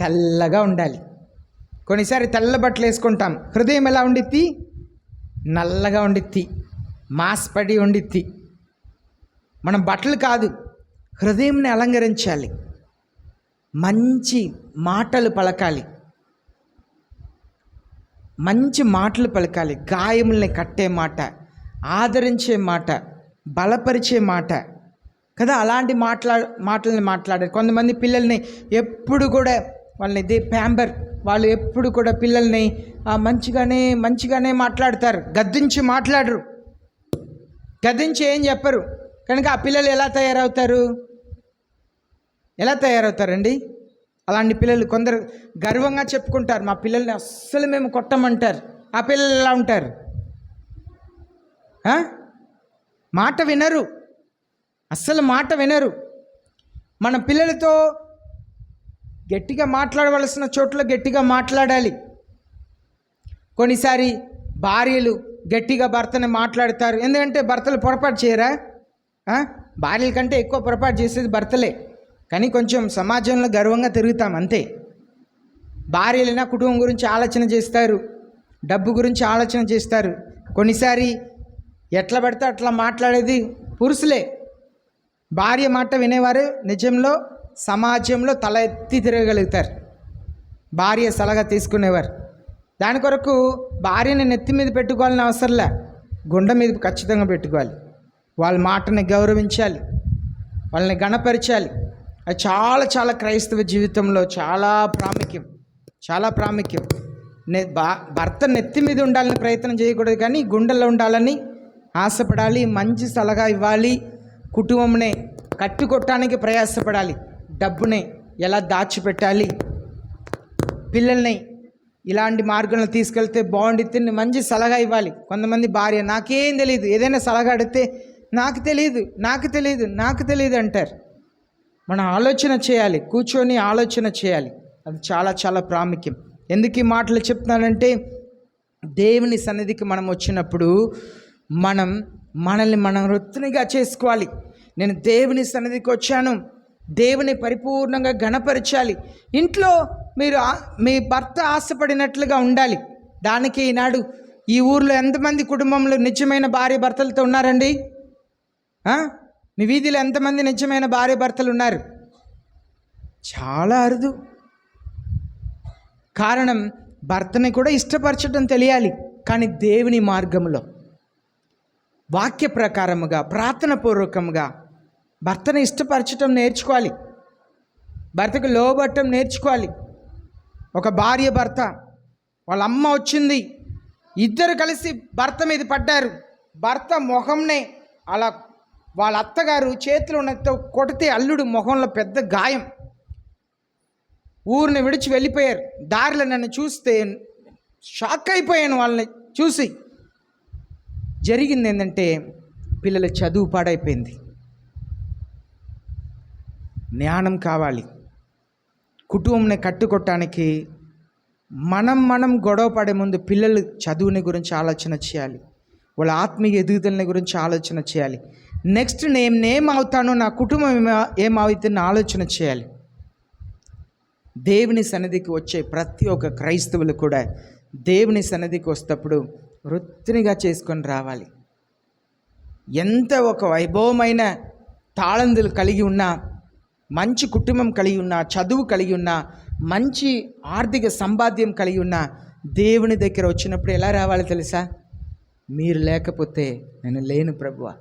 తెల్లగా ఉండాలి. కొన్నిసారి తెల్ల బట్టలు వేసుకుంటాం, హృదయం ఎలా ఉండిద్ది? నల్లగా ఉండిద్ది, మాస్పడి ఉండిద్ది. మనం బట్టలు కాదు, హృదయంని అలంకరించాలి, మంచి మాటలు పలకాలి, మంచి మాటలు పలకాలి, గాయముల్ని కట్టే మాట, ఆదరించే మాట, బలపరిచే మాట కదా. అలాంటి మాటల్ని మాట్లాడారు. కొంతమంది పిల్లల్ని ఎప్పుడు కూడా వాళ్ళని ప్యాంబర్, వాళ్ళు ఎప్పుడు కూడా పిల్లల్ని మంచిగానే మాట్లాడతారు, గద్దించి మాట్లాడరు, గద్దించి ఏం చెప్పరు. కనుక ఆ పిల్లలు ఎలా తయారవుతారండి? అలాంటి పిల్లలు కొందరు గర్వంగా చెప్పుకుంటారు, మా పిల్లల్ని అస్సలు మేము కొట్టమంటారు. ఆ పిల్లలు ఎలా ఉంటారు? మాట వినరు, అస్సలు మాట వినరు. మన పిల్లలతో గట్టిగా మాట్లాడవలసిన చోట్ల గట్టిగా మాట్లాడాలి. కొన్నిసారి భార్యలు గట్టిగా భర్తని మాట్లాడతారు. ఎందుకంటే భర్తలు పొరపాటు చేయరా? భార్యల కంటే ఎక్కువ పొరపాటు చేసేది భర్తలే. కానీ కొంచెం సమాజంలో గర్వంగా తిరుగుతాం అంతే. భార్యలైనా కుటుంబం గురించి ఆలోచన చేస్తారు, డబ్బు గురించి ఆలోచన చేస్తారు. కొన్నిసారి ఎట్లా పడితే అట్లా మాట్లాడేది పురుషులే. భార్య మాట వినేవారు నిజంలో సమాజంలో తల ఎత్తి తిరగగలుగుతారు. భార్య సలహా తీసుకునేవారు. దాని కొరకు భార్యని నెత్తి మీద పెట్టుకోవాలని అవసరంలే, గుండె మీద ఖచ్చితంగా పెట్టుకోవాలి. వాళ్ళ మాటని గౌరవించాలి, వాళ్ళని గణపరచాలి. అది చాలా చాలా క్రైస్తవ జీవితంలో చాలా ప్రాముఖ్యం. భర్త నెత్తి మీద ఉండాలని ప్రయత్నం చేయకూడదు, కానీ గుండెల్లో ఉండాలని ఆశపడాలి. మంచి సలహా ఇవ్వాలి. కుటుంబంని కట్టుకొట్టడానికి ప్రయాసపడాలి. డబ్బుని ఎలా దాచిపెట్టాలి, పిల్లల్ని ఇలాంటి మార్గంలో తీసుకెళ్తే బాగుండిద్ది మంచి సలహా ఇవ్వాలి. కొంతమంది భార్య నాకేం తెలియదు, ఏదైనా సలహా అడిగితే నాకు తెలియదు అంటారు. మనం ఆలోచన చేయాలి, కూర్చొని ఆలోచన చేయాలి. అది చాలా చాలా ప్రాముఖ్యం. ఎందుకు ఈ మాటలు చెప్తున్నానంటే, దేవుని సన్నిధికి మనం వచ్చినప్పుడు మనల్ని మనం వృత్తినిగా చేసుకోవాలి. నేను దేవుని సన్నిధికి వచ్చాను, దేవుని పరిపూర్ణంగా గణపరచాలి. ఇంట్లో మీరు మీ భర్త ఆశపడినట్లుగా ఉండాలి. దానికి ఈనాడు ఈ ఊర్లో ఎంతమంది కుటుంబంలో నిజమైన భార్య భర్తలతో ఉన్నారండి? మీ వీధిలో ఎంతమంది నిజమైన భార్య భర్తలు ఉన్నారు? చాలా అరుదు. కారణం, భర్తని కూడా ఇష్టపరచడం తెలియాలి, కానీ దేవుని మార్గంలో వాక్య ప్రకారముగా ప్రార్థన పూర్వకంగా భర్తని ఇష్టపరచడం నేర్చుకోవాలి, భర్తకు లోబట్టం నేర్చుకోవాలి. ఒక భార్య భర్త, వాళ్ళ అమ్మ వచ్చింది, ఇద్దరు కలిసి భర్త మీద పడ్డారు. భర్త మొహంనే అలా వాళ్ళ అత్తగారు చేతిలో ఉన్నతో కొడితే అల్లుడు మొహంలో పెద్ద గాయం. ఊరిని విడిచి వెళ్ళిపోయారు. దారిలో నన్ను చూస్తే షాక్ అయిపోయాను వాళ్ళని చూసి. జరిగింది ఏంటంటే, పిల్లల చదువు పాడైపోయింది. జ్ఞానం కావాలి. కుటుంబంని కట్టుకోవటానికి మనం గొడవ పడే ముందు పిల్లలు చదువుని గురించి ఆలోచన చేయాలి, వాళ్ళ ఆత్మీయ ఎదుగుదలని గురించి ఆలోచన చేయాలి. నెక్స్ట్ నేనేమవుతానో, నా కుటుంబం ఏమవుతుందో ఆలోచన చేయాలి. దేవుని సన్నిధికి వచ్చే ప్రతి ఒక్క క్రైస్తవులు కూడా దేవుని సన్నిధికి వస్తప్పుడు వృత్తినిగా చేసుకొని రావాలి. ఎంత ఒక వైభవమైన తాళందులు కలిగి ఉన్నా, మంచి కుటుంబం కలిగి ఉన్నా, చదువు కలిగి ఉన్నా, మంచి ఆర్థిక సంపాద్యం కలిగి ఉన్నా, దేవుని దగ్గర వచ్చినప్పుడు ఎలా రావాలి తెలుసా? మీరు లేకపోతే నేను లేను ప్రభువా.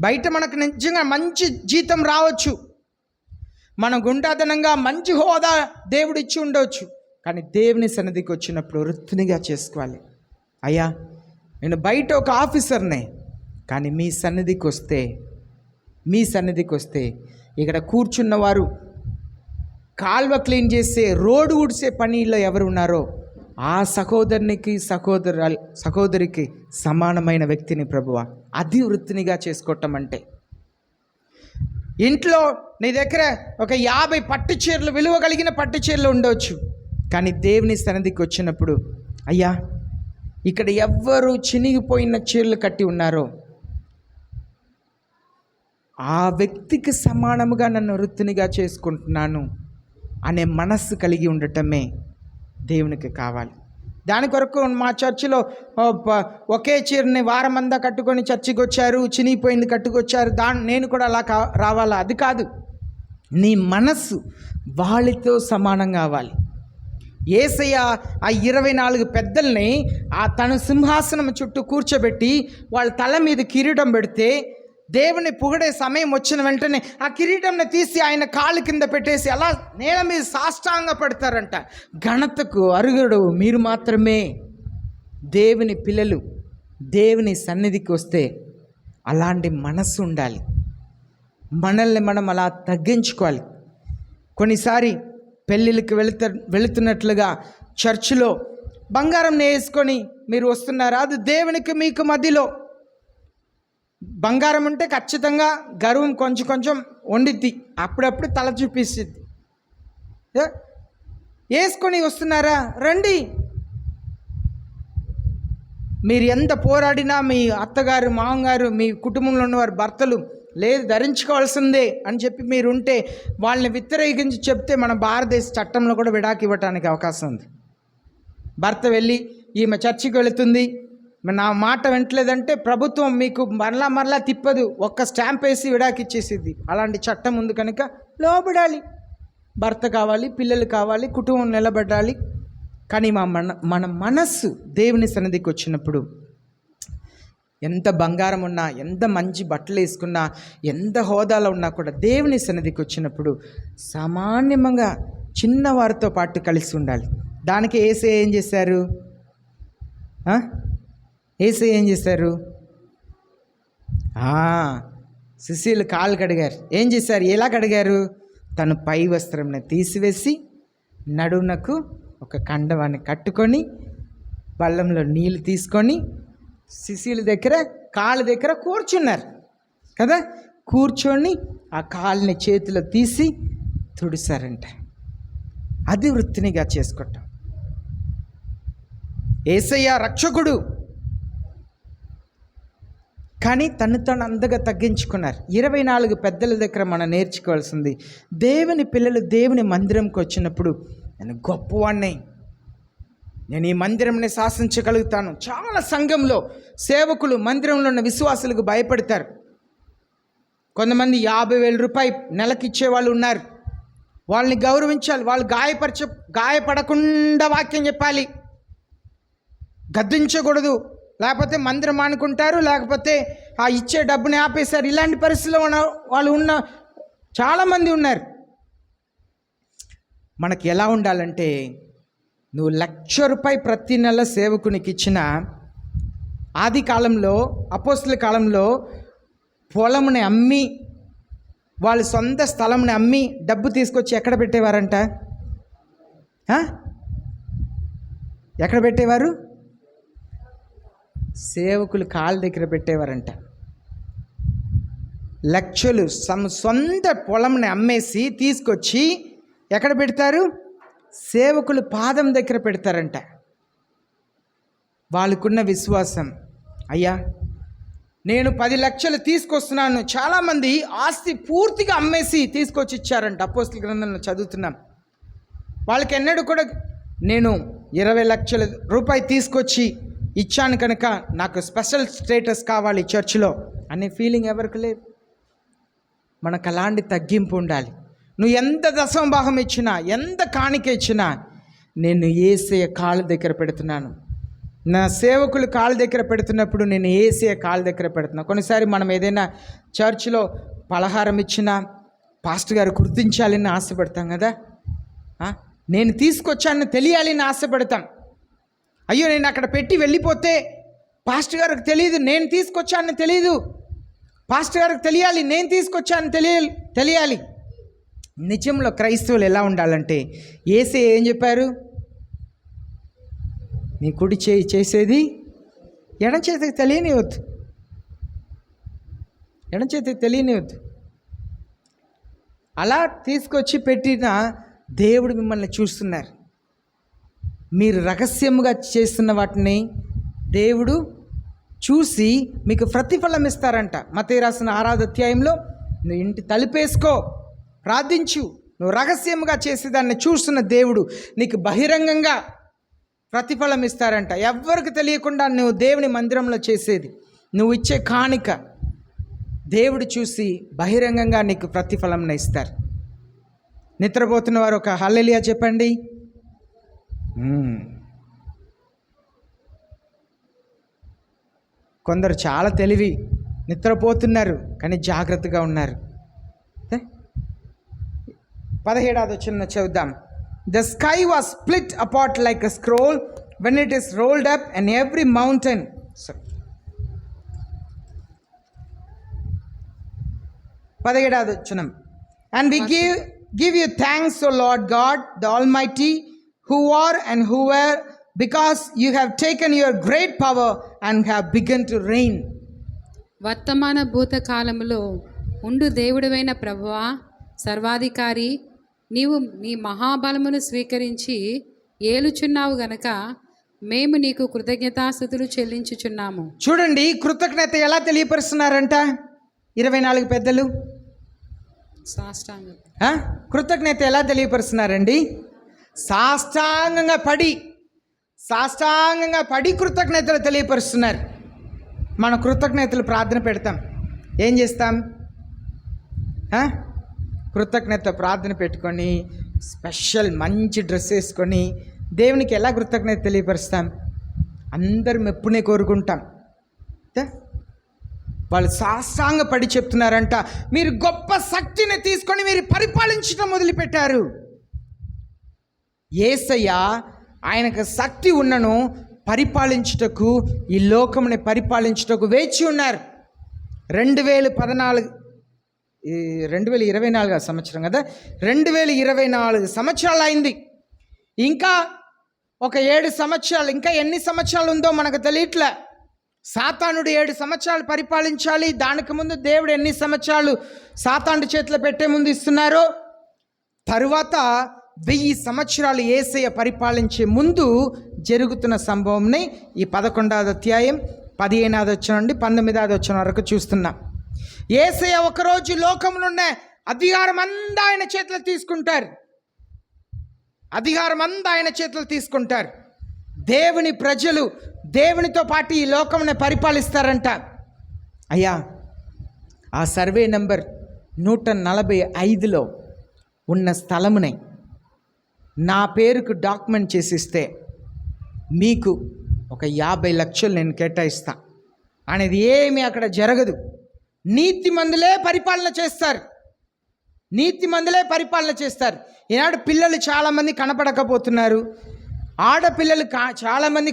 బయట మనకు నిజంగా మంచి జీతం రావచ్చు, మన గుండాదనంగా మంచి హోదా దేవుడు ఇచ్చి ఉండవచ్చు, కానీ దేవుని సన్నిధికి వచ్చినప్పుడు వృత్తినిగా చేసుకోవాలి. అయ్యా, నేను బయట ఒక ఆఫీసర్నే, కానీ మీ సన్నిధికి వస్తే ఇక్కడ కూర్చున్నవారు కాల్వ క్లీన్ చేసే, రోడ్డు ఊడ్చే పనిలో ఎవరు ఉన్నారో ఆ సహోదరికి సమానమైన వ్యక్తిని ప్రభువా. అది వృత్తినిగా చేసుకోవటం అంటే. ఇంట్లో నీ దగ్గర ఒక 50 పట్టు చీరలు, విలువ కలిగిన పట్టు చీరలు ఉండవచ్చు, కానీ దేవుని సన్నిధికి వచ్చినప్పుడు, అయ్యా ఇక్కడ ఎవ్వరు చినిగిపోయిన చీరలు కట్టి ఉన్నారో ఆ వ్యక్తికి సమానముగా నన్ను వృత్తినిగా చేసుకుంటున్నాను అనే మనస్సు కలిగి ఉండటమే దేవునికి కావాలి. దాని కొరకు మా చర్చిలో ఒకే చీరని వారమంతా కట్టుకొని చర్చికి వచ్చారు, చినిగిపోయింది కట్టుకొచ్చారు, నేను కూడా అలా రావాలా? అది కాదు. నీ మనస్సు వాళ్ళతో సమానం కావాలి. యేసయ్య ఆ 24 పెద్దల్ని తన సింహాసనం చుట్టూ కూర్చోబెట్టి వాళ్ళ తల మీద కిరీటం పెడితే, దేవుని పొగిడే సమయం వచ్చిన వెంటనే ఆ కిరీటంని తీసి ఆయన కాళ్ళ కింద పెట్టేసి అలా నేల మీద సాష్టాంగ పెడతారంట. ఘనతకు అర్హుడు మీరు మాత్రమే. దేవుని పిల్లలు దేవుని సన్నిధికి వస్తే అలాంటి మనస్సు ఉండాలి. మనల్ని మనం అలా తగ్గించుకోవాలి. కొన్నిసారి పెళ్ళిళ్ళకి వెళుతున్నట్లుగా చర్చిలో బంగారం వేసుకొని మీరు వస్తున్నారా? అది దేవునికి మీకు మధ్యలో. బంగారం ఉంటే ఖచ్చితంగా గర్వం కొంచెం కొంచెం వండిద్ది, అప్పుడప్పుడు తల చూపిస్తుంది. వేసుకొని వస్తున్నారా? రండి. మీరు ఎంత పోరాడినా మీ అత్తగారు, మామగారు, మీ కుటుంబంలో ఉన్నవారు భర్తలు లేదు ధరించుకోవాల్సిందే అని చెప్పి మీరు ఉంటే, వాళ్ళని వ్యతిరేకించి చెప్తే మన భారతదేశ చట్టంలో కూడా విడాకి ఇవ్వడానికి అవకాశం ఉంది. భర్త వెళ్ళి ఈమె చర్చికి వెళుతుంది, నా మాట వింటలేదంటే ప్రభుత్వం మీకు మరలా తిప్పదు, ఒక్క స్టాంప్ వేసి విడాకి ఇచ్చేసిద్ది. అలాంటి చట్టం ఉంది కనుక లోబడాలి. భర్త కావాలి, పిల్లలు కావాలి, కుటుంబం నిలబడాలి. కానీ మన మనస్సు దేవుని సన్నిధికి వచ్చినప్పుడు ఎంత బంగారం ఉన్నా, ఎంత మంచి బట్టలు వేసుకున్నా, ఎంత హోదాలో ఉన్నా కూడా దేవుని సన్నిధికి వచ్చినప్పుడు సామాన్యంగా చిన్నవారితో పాటు కలిసి ఉండాలి. దానికి యేసయ్య ఏం చేశారు? యేసయ్య ఏం చేశారు? శిష్యులు కాళ్ళు కడిగారు. ఏం చేశారు? ఎలా కడిగారు? తను పై వస్త్రంని తీసివేసి నడుమునకు ఒక కండవాన్ని కట్టుకొని పళ్ళంలో నీళ్ళు తీసుకొని శిష్యుల దగ్గర కాళ్ళ దగ్గర కూర్చున్నారు కదా. కూర్చొని ఆ కాళ్ళని చేతిలో తీసి తుడిసారంట. అది వృత్తినిగా చేసుకోవటం. యేసయ్య రక్షకుడు, కానీ తను అంతగా తగ్గించుకున్నారు. 24 పెద్దల దగ్గర మనం నేర్చుకోవాల్సింది, దేవుని పిల్లలు దేవుని మందిరంకి వచ్చినప్పుడు నేను గొప్పవాడిని, నేను ఈ మందిరంని శాసించగలుగుతాను. చాలా సంఘంలో సేవకులు మందిరంలో ఉన్న విశ్వాసులకు భయపడతారు. కొంతమంది 50,000 రూపాయలు నెలకిచ్చే వాళ్ళు ఉన్నారు. వాళ్ళని గౌరవించాలి. వాళ్ళు గాయపడకుండా వాక్యం చెప్పాలి, గద్దించకూడదు. లేకపోతే మందిరం అనుకుంటారు, లేకపోతే ఆ ఇచ్చే డబ్బుని ఆపేశారు. ఇలాంటి పరిస్థితిలో వాళ్ళు చాలామంది ఉన్నారు. మనకి ఎలా ఉండాలంటే, నువ్వు ₹1,00,000 ప్రతి నెల సేవకునికి ఇచ్చిన, ఆది కాలంలో అపోస్తుల కాలంలో పొలంని అమ్మి, వాళ్ళ సొంత స్థలంని అమ్మి డబ్బు తీసుకొచ్చి ఎక్కడ పెట్టేవారంట? ఎక్కడ పెట్టేవారు? సేవకులు కాళ్ళ దగ్గర పెట్టేవారంట. లక్షలు సొంత పొలంని అమ్మేసి తీసుకొచ్చి ఎక్కడ పెడతారు? సేవకులు పాదం దగ్గర పెడతారంట. వాళ్ళకున్న విశ్వాసం, అయ్యా నేను 10 లక్షలు తీసుకొస్తున్నాను. చాలామంది ఆస్తి పూర్తిగా అమ్మేసి తీసుకొచ్చి ఇచ్చారంట. అపోస్తల గ్రంథంలో చదువుతున్నాం. వాళ్ళకి ఎన్నడూ కూడా నేను 20 లక్షల రూపాయలు తీసుకొచ్చి ఇచ్చాను కనుక నాకు స్పెషల్ స్టేటస్ కావాలి చర్చిలో అనే ఫీలింగ్ ఎవరికి లేదు. మనకు అలాంటి తగ్గింపు ఉండాలి. నువ్వు ఎంత దశమభాగం ఇచ్చినా, ఎంత కాணிక ఇచ్చినా, నేను యేసయ్య కాళ్ళ దగ్గర పెడుతున్నాను. నా సేవకులు కాళ్ళ దగ్గర పెడుతున్నప్పుడు నేను యేసయ్య కాళ్ళ దగ్గర పెడుతున్నాను. కొన్నిసారి మనం ఏదైనా చర్చిలో పలహారం ఇచ్చినా పాస్టర్ గారు గుర్తించాలని ఆశపడతాం కదా. నేను తీసుకొచ్చానని తెలియాలని ఆశపడతాం. అయ్యో నేను అక్కడ పెట్టి వెళ్ళిపోతే పాస్టర్ గారికి తెలియదు నేను తీసుకొచ్చానని తెలియదు, పాస్టర్ గారికి తెలియాలి నేను తీసుకొచ్చానని తెలియాలి. నిజంలో క్రైస్తవులు ఎలా ఉండాలంటే, యేసయ్య ఏం చెప్పారు? నీ కుడి చేయి చేసేది ఎడం చేతికి తెలియనివద్దు, ఎడం చేతికి తెలియనివద్దు. అలా తీసుకొచ్చి పెట్టిన దేవుడు మిమ్మల్ని చూస్తున్నారు. మీరు రహస్యముగా చేస్తున్న వాటిని దేవుడు చూసి మీకు ప్రతిఫలం ఇస్తారంట. మత్తయి రాసిన 6వ అధ్యాయంలో, నువ్వు ఇంటి తలుపేసుకో, ప్రార్థించు, నువ్వు రహస్యముగా చేసేదాన్ని చూస్తున్న దేవుడు నీకు బహిరంగంగా ప్రతిఫలం ఇస్తారంట. ఎవ్వరికి తెలియకుండా నువ్వు దేవుని మందిరంలో చేసేది, నువ్వు ఇచ్చే కానుక దేవుడు చూసి బహిరంగంగా నీకు ప్రతిఫలం ఇస్తారు. నిద్రపోతున్న వారు ఒక హల్లెలూయా చెప్పండి. కొందరు చాలా తెలివి, నిద్రపోతున్నారు కానీ జాగ్రత్తగా ఉన్నారు. 17వ వచనం చదువుదాం. The sky was split apart like a scroll when it is rolled up, and every mountain. Sorry. 17వ వచనం. And we give you thanks, O Lord God, the Almighty, who are and who were, because you have taken your great power and have begun to reign. వర్తమాన భూతకాలములో ఉండు దేవుడవైన ప్రభువా, సర్వాధికారి, నీవు నీ మహాబలమును స్వీకరించి ఏలుచున్నావు గనక మేము నీకు కృతజ్ఞతాస్తుతులు చెల్లించుచున్నాము. చూడండి, కృతజ్ఞత ఎలా తెలియపరుస్తున్నారంట 24 పెద్దలు. కృతజ్ఞత ఎలా తెలియపరుస్తున్నారండి? సాష్టాంగంగా పడి కృతజ్ఞతలు తెలియపరుస్తున్నారు. మన కృతజ్ఞతలు ప్రార్థన పెడతాం, ఏం చేస్తాం? కృతజ్ఞత ప్రార్థన పెట్టుకొని స్పెషల్ మంచి డ్రెస్ వేసుకొని దేవునికి ఎలా కృతజ్ఞత తెలియపరుస్తాం? అందరు మెప్పునే కోరుకుంటాం. వాళ్ళు సాష్టాంగ పడి చెప్తున్నారంట, మీరు గొప్ప శక్తిని తీసుకొని మీరు పరిపాలించడం మొదలుపెట్టారు. యేసయ్య ఆయనకు శక్తి ఉన్నను పరిపాలించుటకు, ఈ లోకముని పరిపాలించుటకు వేచి ఉన్నారు. 2024 సంవత్సరం కదా, 2024 సంవత్సరాలు అయింది. ఇంకా ఒక 7 సంవత్సరాలు, ఇంకా ఎన్ని సంవత్సరాలు ఉందో మనకు తెలియట్లే. సాతానుడు 7 సంవత్సరాలు పరిపాలించాలి. దానికి ముందు దేవుడు ఎన్ని సంవత్సరాలు సాతానుడి చేతిలో పెట్టే ముందు ఇస్తున్నారో, తరువాత 1000 సంవత్సరాలు యేసయ్య పరిపాలించే ముందు జరుగుతున్న సంభవంని ఈ 11వ అధ్యాయం 15వ వచనం నుండి 19వ వచనం వరకు చూస్తున్నాం. యేసయ్య ఒకరోజు లోకంలో ఉన్న అధికారం అంతా ఆయన చేతిలో తీసుకుంటారు. దేవుని ప్రజలు దేవునితో పాటు ఈ లోకముని పరిపాలిస్తారంట. అయ్యా, ఆ సర్వే నెంబర్ 145లో ఉన్న స్థలముని నా పేరుకు డాక్యుమెంట్ చేసిస్తే మీకు ఒక 50 లక్షలు నేను కేటాయిస్తా అనేది ఏమీ అక్కడ జరగదు. నీతిమంతులే పరిపాలన చేస్తారు. ఈనాడు పిల్లలు చాలామంది కనపడకపోతున్నారు. ఆడపిల్లలు చాలామంది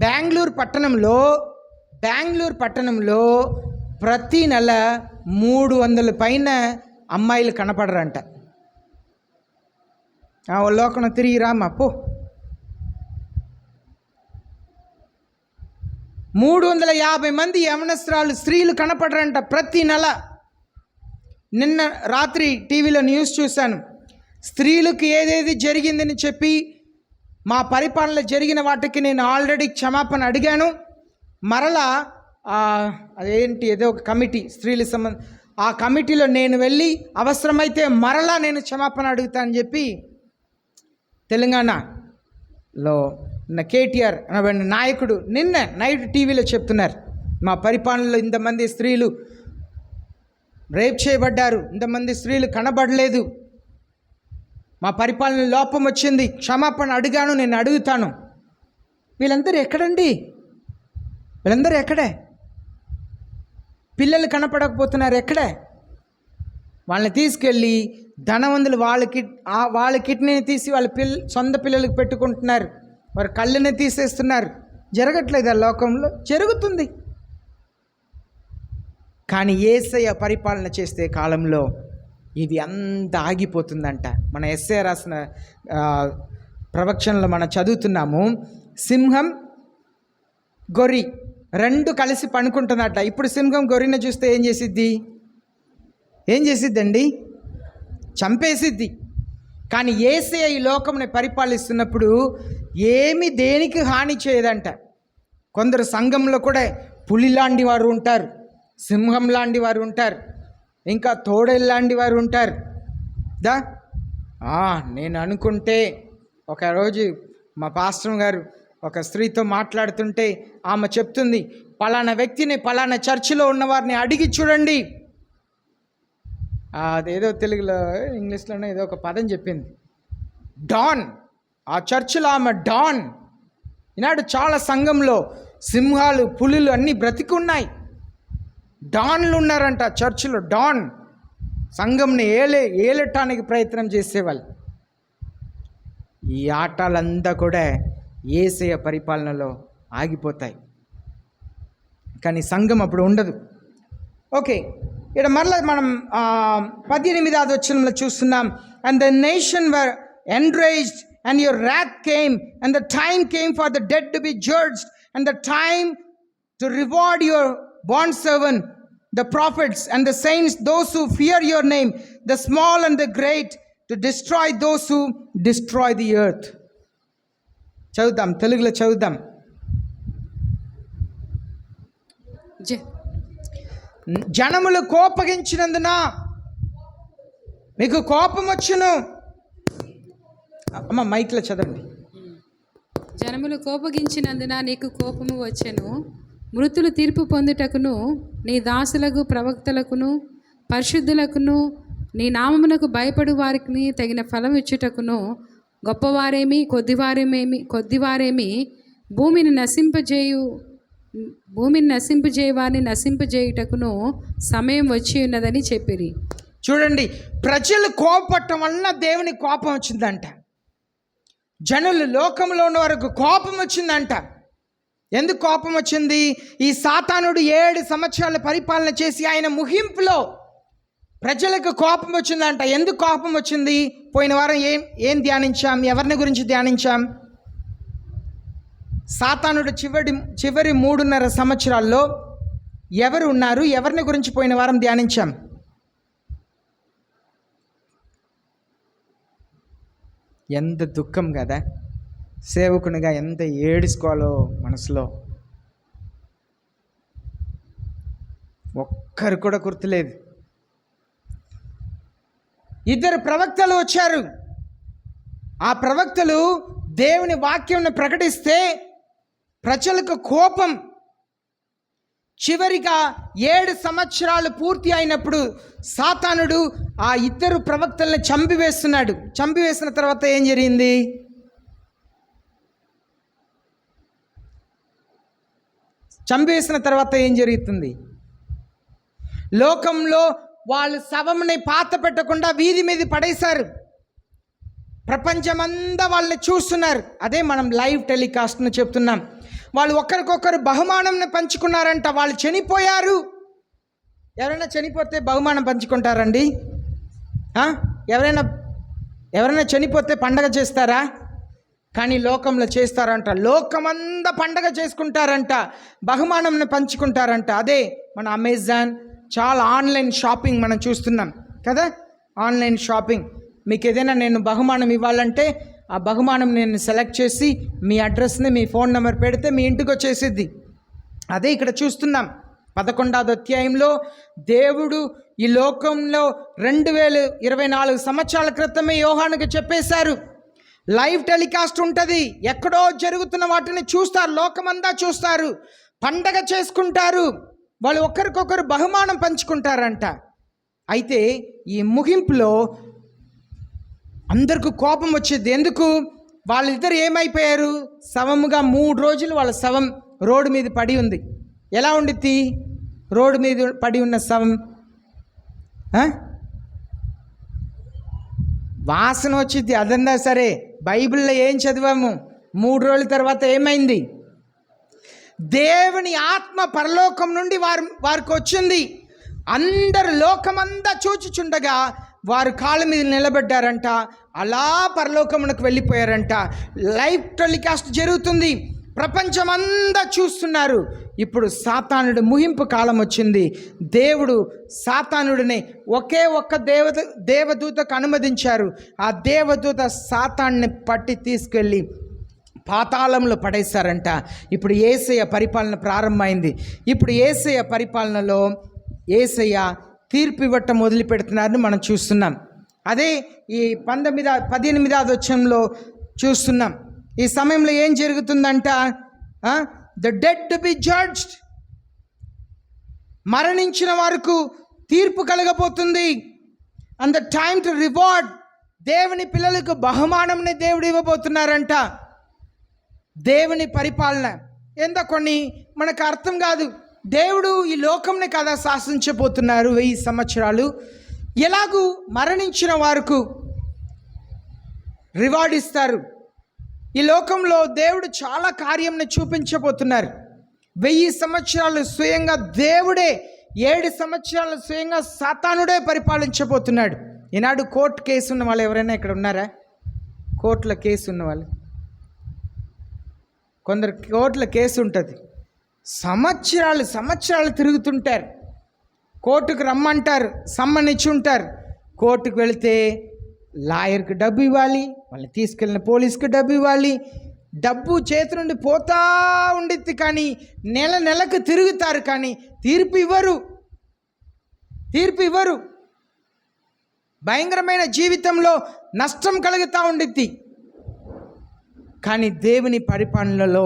బెంగళూరు పట్టణంలో ప్రతి నెల 300 పైన అమ్మాయిలు కనపడరంట. లోకం తిరిగి రామా పో. 350 మంది యవనస్తురాలు స్త్రీలు కనపడరంట ప్రతి నెల. నిన్న రాత్రి టీవీలో న్యూస్ చూశాను. స్త్రీలకు ఏదేది జరిగిందని చెప్పి మా పరిపాలనలో జరిగిన వాటికి నేను ఆల్రెడీ క్షమాపణ అడిగాను. మరలా అదేంటి ఏదో ఒక కమిటీ స్త్రీల ఆ కమిటీలో నేను వెళ్ళి అవసరమైతే మరలా నేను క్షమాపణ అడుగుతానని చెప్పి తెలంగాణలో కేటీఆర్ అనబడిన నాయకుడు నిన్న నైట్ టీవీలో చెప్తున్నారు. మా పరిపాలనలో ఇంతమంది స్త్రీలు రేప్ చేయబడ్డారు, ఇంతమంది స్త్రీలు కనబడలేదు, మా పరిపాలన లోపం వచ్చింది, క్షమాపణ అడిగాను, నేను అడుగుతాను. వీళ్ళందరూ ఎక్కడండి? వీళ్ళందరూ ఎక్కడే? పిల్లలు కనపడకపోతున్నారు, ఎక్కడే? వాళ్ళని తీసుకెళ్ళి ధనవంతులు వాళ్ళ కిడ్నీని తీసి వాళ్ళ సొంత పిల్లలకు పెట్టుకుంటున్నారు, వారి కళ్ళని తీసేస్తున్నారు. జరగట్లేదు ఆ లోకంలో? జరుగుతుంది. కానీ యేసయ్య పరిపాలన చేసే కాలంలో ఇది అంత ఆగిపోతుందంట. మన ఎస్ఏ రాసిన ప్రవచనలో మనం చదువుతున్నాము, సింహం గొర్రె 2 కలిసి పనుకుంటున్నట్ట. ఇప్పుడు సింహం గొర్రెని చూస్తే ఏం చేసిద్దండి? చంపేసిద్ది. కానీ యేసయ్య ఈ లోకంని పరిపాలిస్తున్నప్పుడు దేనికి హాని చేయదంట. కొందరు సంఘంలో కూడా పులి లాంటి వారు ఉంటారు, సింహం లాంటి వారు ఉంటారు, ఇంకా తోడేలు లాంటి వారు ఉంటారు. నేను అనుకుంటే ఒకరోజు మా పాస్టర్ గారు ఒక స్త్రీతో మాట్లాడుతుంటే ఆమె చెప్తుంది, పలానా వ్యక్తిని పలానా చర్చిలో ఉన్న వారిని అడిగి చూడండి. అదేదో తెలుగులో ఇంగ్లీష్లోనే ఏదో ఒక పదం చెప్పింది, డాన్. ఆ చర్చిలో ఆమె డాన్. ఈనాడు చాలా సంఘంలో సింహాలు, పులులు అన్నీ బ్రతికున్నాయి. డాన్లు ఉన్నారంట చర్చిలో. డాన్ సంఘంని ఏలటానికి ప్రయత్నం చేసేవాళ్ళు. ఈ ఆటలంతా కూడా యేసయ్య పరిపాలనలో ఆగిపోతాయి, కానీ సంఘం అప్పుడు ఉండదు. ఓకే, ఇక్కడ మరలా మనం 18వ వచనంలో చూస్తున్నాం. And the nation were enraged and your wrath came and the time came for the dead to be judged and the time to reward your bondservant the prophets and the saints, those who fear your name, the small and the great, to destroy those who destroy the earth. చదువుదాం, తెలుగులో చదువుదాం. జనములు కోపగించినందున మీకు కోపం వచ్చును. అమ్మ మైక్లో చదవండి. జనములు కోపగించినందున నీకు కోపము వచ్చెను. మృతులు తీర్పు పొందుటకును నీ దాసులకు ప్రవక్తలకును పరిశుద్ధులకును నీ నామమునకు భయపడు వారికి తగిన ఫలం ఇచ్చుటకును గొప్పవారేమి కొద్దివారేమి భూమిని నశింపజేయవారిని నశింపజేయుటకును సమయం వచ్చి ఉన్నదని చెప్పిరి. చూడండి, ప్రజలు కోపపట్టడం వలన దేవుని కోపం వచ్చిందంట. జనులు లోకంలో ఉన్న వరకు కోపం వచ్చిందంట. ఎందుకు కోపం వచ్చింది? ఈ సాతానుడు 7 సంవత్సరాల పరిపాలన చేసి ఆయన ముగింపులో ప్రజలకు కోపం వచ్చిందంట. ఎందుకు కోపం వచ్చింది? పోయిన వారం ఏం ధ్యానించాం? ఎవరిని గురించి ధ్యానించాం? సాతానుడు చివరి 3.5 సంవత్సరాల్లో ఎవరు ఉన్నారు? ఎవరిని గురించి పోయిన వారం ధ్యానించాం? ఎంత దుఃఖం కదా, సేవకునిగా ఎంత ఏడుకోవాలో మనసులో. ఒక్కరు కూడా గుర్తులేదు. 2 ప్రవక్తలు వచ్చారు. ఆ ప్రవక్తలు దేవుని వాక్యం ప్రకటిస్తే ప్రజలకు కోపం. చివరిగా 7 సంవత్సరాలు పూర్తి అయినప్పుడు సాతానుడు ఆ 2 ప్రవక్తల్ని చంపివేస్తున్నాడు. చంపివేసిన తర్వాత ఏం జరిగింది? చంపివేసిన తర్వాత ఏం జరుగుతుంది? లోకంలో వాళ్ళు శవంని పాత పెట్టకుండా వీధి మీద పడేశారు. ప్రపంచమంతా వాళ్ళని చూస్తున్నారు. అదే మనం లైవ్ టెలికాస్ట్ను చెప్తున్నాం. వాళ్ళు ఒకరికొకరు బహుమానంని పంచుకున్నారంట. వాళ్ళు చనిపోయారు. ఎవరైనా చనిపోతే బహుమానం పంచుకుంటారండి? ఎవరైనా చనిపోతే పండగ చేస్తారా? కానీ లోకంలో చేస్తారంట. లోకమంతా పండగ చేసుకుంటారంట, బహుమానంని పంచుకుంటారంట. అదే మన అమెజాన్, చాలా ఆన్లైన్ షాపింగ్ మనం చూస్తున్నాం కదా. Online shopping. మీకు ఏదైనా నేను బహుమానం ఇవ్వాలంటే ఆ బహుమానం నేను సెలెక్ట్ చేసి మీ అడ్రస్ని, మీ ఫోన్ నెంబర్ పెడితే మీ ఇంటికి వచ్చేసిద్ది. అదే ఇక్కడ చూస్తున్నాం. 11వ అధ్యాయంలో దేవుడు ఈ లోకంలో 2024 సంవత్సరాల క్రితమే యోహానుకి చెప్పేశారు, లైవ్ టెలికాస్ట్ ఉంటుంది. ఎక్కడో జరుగుతున్న వాటిని చూస్తారు, లోకమంతా చూస్తారు, పండగ చేసుకుంటారు, వాళ్ళు ఒకరికొకరు బహుమానం పంచుకుంటారంట. అయితే ఈ ముగింపులో అందరికీ కోపం వచ్చేది. ఎందుకు? వాళ్ళిద్దరు ఏమైపోయారు? శవముగా 3 రోజులు వాళ్ళ శవం రోడ్డు మీద పడి ఉంది. ఎలా ఉండిద్ది రోడ్డు మీద పడి ఉన్న శవం? వాసన వచ్చింది. అదంతా సరే, బైబిల్లో ఏం చదివాము? 3 రోజుల తర్వాత ఏమైంది? దేవుని ఆత్మ పరలోకం నుండి వారికి వచ్చింది. అందరు లోకమంతా చూచుచుండగా వారు కాళ్ళ మీద నిలబడ్డారంట. అలా పరలోకమునకు వెళ్ళిపోయారంట. లైవ్ టెలికాస్ట్ జరుగుతుంది, ప్రపంచమంతా చూస్తున్నారు. ఇప్పుడు సాతానుడు ముగింపు కాలం వచ్చింది. దేవుడు సాతానుడిని ఒకే ఒక్క దేవదూతకు అనుమతించారు. ఆ దేవదూత సాతాన్ని పట్టి తీసుకెళ్ళి పాతాళంలో పడేశారంట. ఇప్పుడు యేసయ్య పరిపాలన ప్రారంభమైంది. ఇప్పుడు యేసయ్య పరిపాలనలో యేసయ్య తీర్పు ఇవ్వటం మొదలు పెడుతున్నారని మనం చూస్తున్నాం. అదే ఈ 18వ వచనంలో చూస్తున్నాం. ఈ సమయంలో ఏం జరుగుతుందంట? The dead to be judged, మరణించిన వారికి తీర్పు కలగబోతుంది. And the time to reward, దేవుని పిల్లలకు బహుమానంని దేవుడు ఇవ్వబోతున్నారంట. దేవుని పరిపాలన ఏందో కొన్ని మనకు అర్థం కాదు. దేవుడు ఈ లోకంని కదా శాసించబోతున్నారు 1000 సంవత్సరాలు. ఎలాగూ మరణించిన వారికి రివార్డ్ ఇస్తారు. ఈ లోకంలో దేవుడు చాలా కార్యంని చూపించబోతున్నారు. 1000 సంవత్సరాలు స్వయంగా దేవుడే, 7 సంవత్సరాలు స్వయంగా సాతానుడే పరిపాలించబోతున్నాడు. ఈనాడు కోర్టు కేసు ఉన్న వాళ్ళు ఎవరైనా ఇక్కడ ఉన్నారా? కోర్టులో కేసు ఉన్న వాళ్ళు, కొందరు కోర్టులో కేసు ఉంటుంది, సంవత్సరాలు తిరుగుతుంటారు. కోర్టుకు రమ్మంటారు, సమ్మనిచ్చి ఉంటారు. కోర్టుకు వెళితే లాయర్కి డబ్బు ఇవ్వాలి, వాళ్ళని తీసుకెళ్ళిన పోలీస్కి డబ్బు ఇవ్వాలి. డబ్బు చేతి నుండి పోతా ఉండిద్ది, కానీ నెలకు తిరుగుతారు, కానీ తీర్పు ఇవ్వరు. భయంకరమైన జీవితంలో నష్టం కలుగుతూ ఉండిద్ది. కానీ దేవుని పరిపాలనలో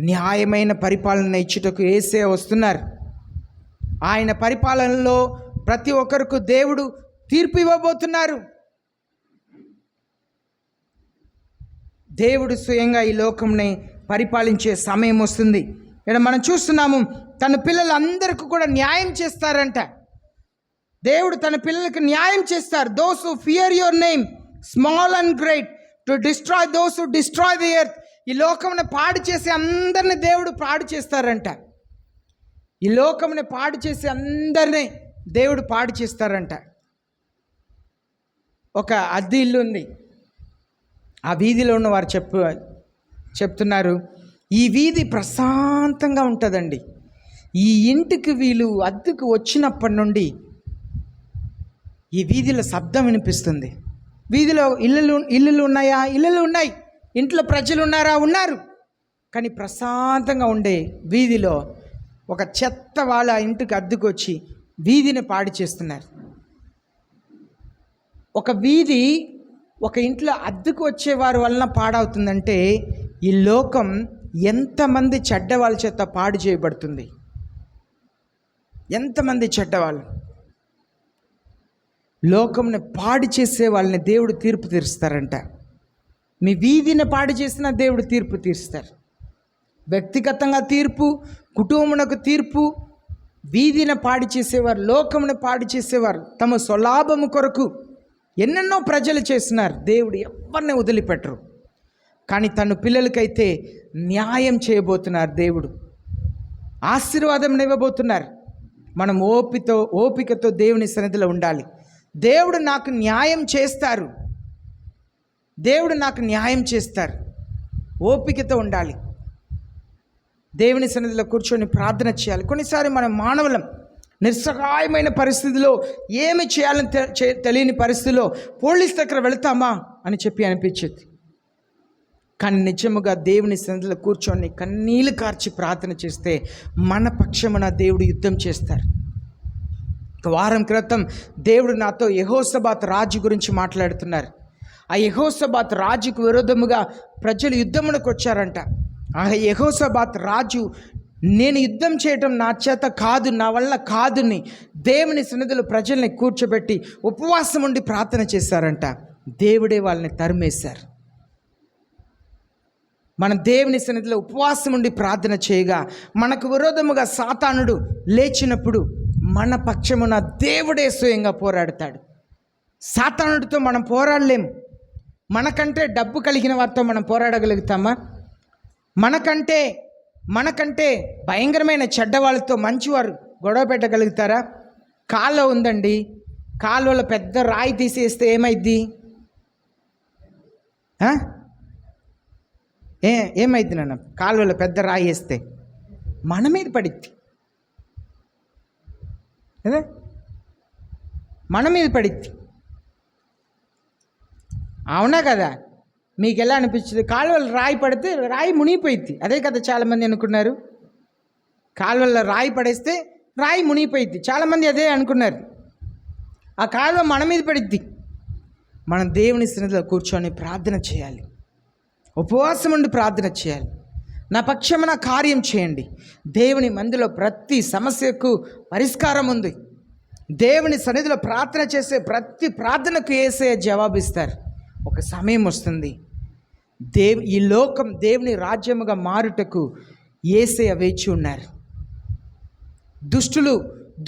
న్యాయమైన పరిపాలన ఇచ్చుటకు యేసే వస్తున్నారు. ఆయన పరిపాలనలో ప్రతి ఒక్కరికి దేవుడు తీర్పు ఇవ్వబోతున్నారు. దేవుడు స్వయంగా ఈ లోకంని పరిపాలించే సమయం వస్తుంది. ఇక్కడ మనం చూస్తున్నాము, తన పిల్లలందరికీ కూడా న్యాయం చేస్తారంట. దేవుడు తన పిల్లలకు న్యాయం చేస్తారు. Those who fear your name, small and great, to destroy those who destroy the earth. ఈ లోకంని పాడు చేసి అందరిని దేవుడు పాడు చేస్తారంట. ఈ లోకంని పాడు చేసి అందరినీ దేవుడు పాడు చేస్తారంట. ఒక అద్దె ఇల్లు ఉంది. ఆ వీధిలో ఉన్న వారు చెప్తున్నారు, ఈ వీధి ప్రశాంతంగా ఉంటుందండి. ఈ ఇంటికి వీళ్ళు అద్దెకు వచ్చినప్పటి నుండి ఈ వీధిలో శబ్దం వినిపిస్తుంది. వీధిలో ఇల్లులు ఉన్నాయా? ఇల్లులు ఉన్నాయి. ఇంట్లో ప్రజలు ఉన్నారా? ఉన్నారు. కానీ ప్రశాంతంగా ఉండే వీధిలో ఒక చెత్త వాళ్ళ ఇంటికి అద్దెకు వచ్చి వీధిని పాడు చేస్తున్నారు. ఒక వీధి ఒక ఇంట్లో అద్దెకు వచ్చేవారి వలన పాడవుతుందంటే ఈ లోకం ఎంతమంది చెడ్డవాళ్ళ చేత పాడు చేయబడుతుంది. ఎంతమంది చెడ్డవాళ్ళు. లోకంని పాడు చేసే వాళ్ళని దేవుడు తీర్పు తీరుస్తారంట. మీ వీధిని పాడు చేసినా దేవుడు తీర్పు తీరుస్తారు. వ్యక్తిగతంగా తీర్పు, కుటుంబమునకు తీర్పు. వీధిని పాడు చేసేవారు, లోకమును పాడు చేసేవారు తమ స్వలాభము కొరకు ఎన్నెన్నో ప్రజలు చేస్తున్నారు. దేవుడు ఎవరిని వదిలిపెట్టరు. కానీ తన పిల్లలకైతే న్యాయం చేయబోతున్నారు. దేవుడు ఆశీర్వాదం ఇవ్వబోతున్నారు. మనం ఓపికతో దేవుని సన్నిధిలో ఉండాలి. దేవుడు నాకు న్యాయం చేస్తారు. దేవుడు నాకు న్యాయం చేస్తారు. ఓపికతో ఉండాలి. దేవుని సన్నిధిలో కూర్చొని ప్రార్థన చేయాలి. కొన్నిసారి మనం మానవులం నిస్సహాయమైన పరిస్థితిలో, ఏమి చేయాలని తెలియని పరిస్థితిలో పోలీస్ దగ్గర వెళ్తామా అని చెప్పి అనిపించేది. కానీ నిజముగా దేవుని సన్నిధిలో కూర్చొని కన్నీళ్లు కార్చి ప్రార్థన చేస్తే మన పక్షమున దేవుడు యుద్ధం చేస్తారు. ఒక వారం క్రితం దేవుడు నాతో యెహోషాబాత్ రాజు గురించి మాట్లాడుతున్నారు. ఆ యెహోషాబాత్ రాజుకు విరోధముగా ప్రజలు యుద్ధమునకు వచ్చారంట. ఆ యెహోషాబాత్ రాజు, నేను యుద్ధం చేయటం నా చేత కాదు, నా వల్ల కాదుని దేవుని సన్నిధిలో ప్రజల్ని కూర్చోబెట్టి ఉపవాసం ఉండి ప్రార్థన చేశారంట. దేవుడే వాళ్ళని తరిమేశారు. మన దేవుని సన్నిధిలో ఉపవాసం ఉండి ప్రార్థన చేయగా మనకు విరోధముగా సాతానుడు లేచినప్పుడు మన పక్షమున దేవుడే స్వయంగా పోరాడతాడు. సాతానుడితో మనం పోరాడలేం. మనకంటే డబ్బు కలిగిన వారితో మనం పోరాడగలుగుతామా? మనకంటే భయంకరమైన చెడ్డవాళ్ళతో మంచివారు గొడవ పెట్టగలుగుతారా? కాలువ ఉందండి, కాలువలో పెద్ద రాయి తీసేస్తే ఏమైద్ది? ఏమైద్ది నాన్న? కాలువలో పెద్ద రాయి వేస్తే మన మీద పడిద్ది కదా, మన మీద పడిద్ది. అవునా కదా? మీకు ఎలా అనిపించింది? కాలువలో రాయి పడితే రాయి మునిగిపోయిద్ది. అదే కదా చాలామంది అనుకున్నారు. కాలువలో రాయి పడేస్తే రాయి మునిగిపోయిద్ది. చాలామంది అదే అనుకున్నారు. ఆ కాలువ మన మీద పడిద్ది. మనం దేవుని సన్నిధిలో కూర్చొని ప్రార్థన చేయాలి. ఉపవాసం ఉండి ప్రార్థన చేయాలి. నా పక్షమున కార్యం చేయండి. దేవుని మందిలో ప్రతి సమస్యకు పరిష్కారం ఉంది. దేవుని సన్నిధిలో ప్రార్థన చేసే ప్రతి ప్రార్థనకు యేసయ్య జవాబిస్తారు. ఒక సమయం వస్తుంది, ఈ లోకం దేవుని రాజ్యముగా మారుటకు యేసయ్య వేచి ఉన్నారు.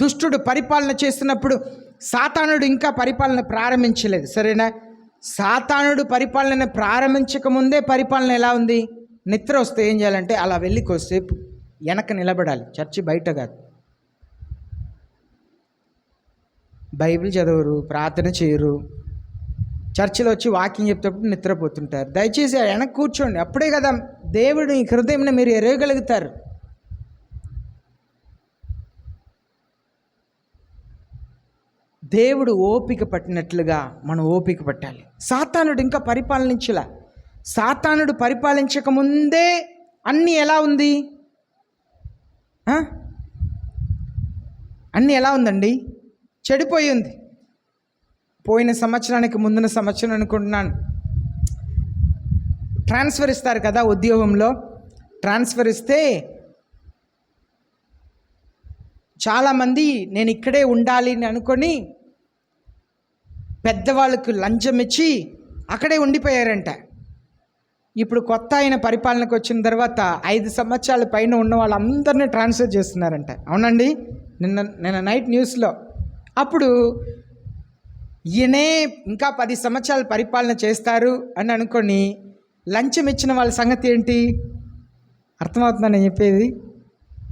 దుష్టుడు పరిపాలన చేస్తున్నప్పుడు సాతానుడు ఇంకా పరిపాలన ప్రారంభించలేదు, సరేనా? సాతానుడు పరిపాలన ప్రారంభించకముందే పరిపాలన ఎలా ఉంది? నిద్ర వస్తే ఏం చేయాలంటే అలా వెళ్ళి కొద్దిసేపు వెనక నిలబడాలి, చర్చి బయట కాదు. బైబిల్ చదవరు, ప్రార్థన చేయరు, చర్చిలో వచ్చి వాకింగ్ చెప్తేప్పుడు నిద్రపోతుంటారు. దయచేసి వెనక కూర్చోండి, అప్పుడే కదా దేవుడి హృదయం మీరు ఎరగగలుగుతారు. దేవుడు ఓపిక పట్టినట్లుగా మనం ఓపిక పట్టాలి. సాతానుడు ఇంకా పరిపాలించలా. సాతానుడు పరిపాలించక ముందే అన్నీ ఎలా ఉంది? అన్నీ ఎలా ఉందండి? చెడిపోయి ఉంది. పోయిన సంవత్సరానికి ముందున సంవత్సరం అనుకుంటున్నాను, ట్రాన్స్ఫర్ ఇస్తారు కదా ఉద్యోగంలో. ట్రాన్స్ఫర్ ఇస్తే చాలామంది నేను ఇక్కడే ఉండాలి అని అనుకొని పెద్దవాళ్ళకు లంచం ఇచ్చి అక్కడే ఉండిపోయారంట. ఇప్పుడు కొత్త ఆయన పరిపాలనకు వచ్చిన తర్వాత 5 సంవత్సరాల పైన ఉన్న వాళ్ళందరినీ ట్రాన్స్ఫర్ చేస్తున్నారంట. అవునండి, నిన్న నైట్ న్యూస్లో. అప్పుడు ఈయనే ఇంకా 10 సంవత్సరాలు పరిపాలన చేస్తారు అని అనుకొని లంచం ఇచ్చిన వాళ్ళ సంగతి ఏంటి? అర్థమవుతుందా నేను చెప్పేది?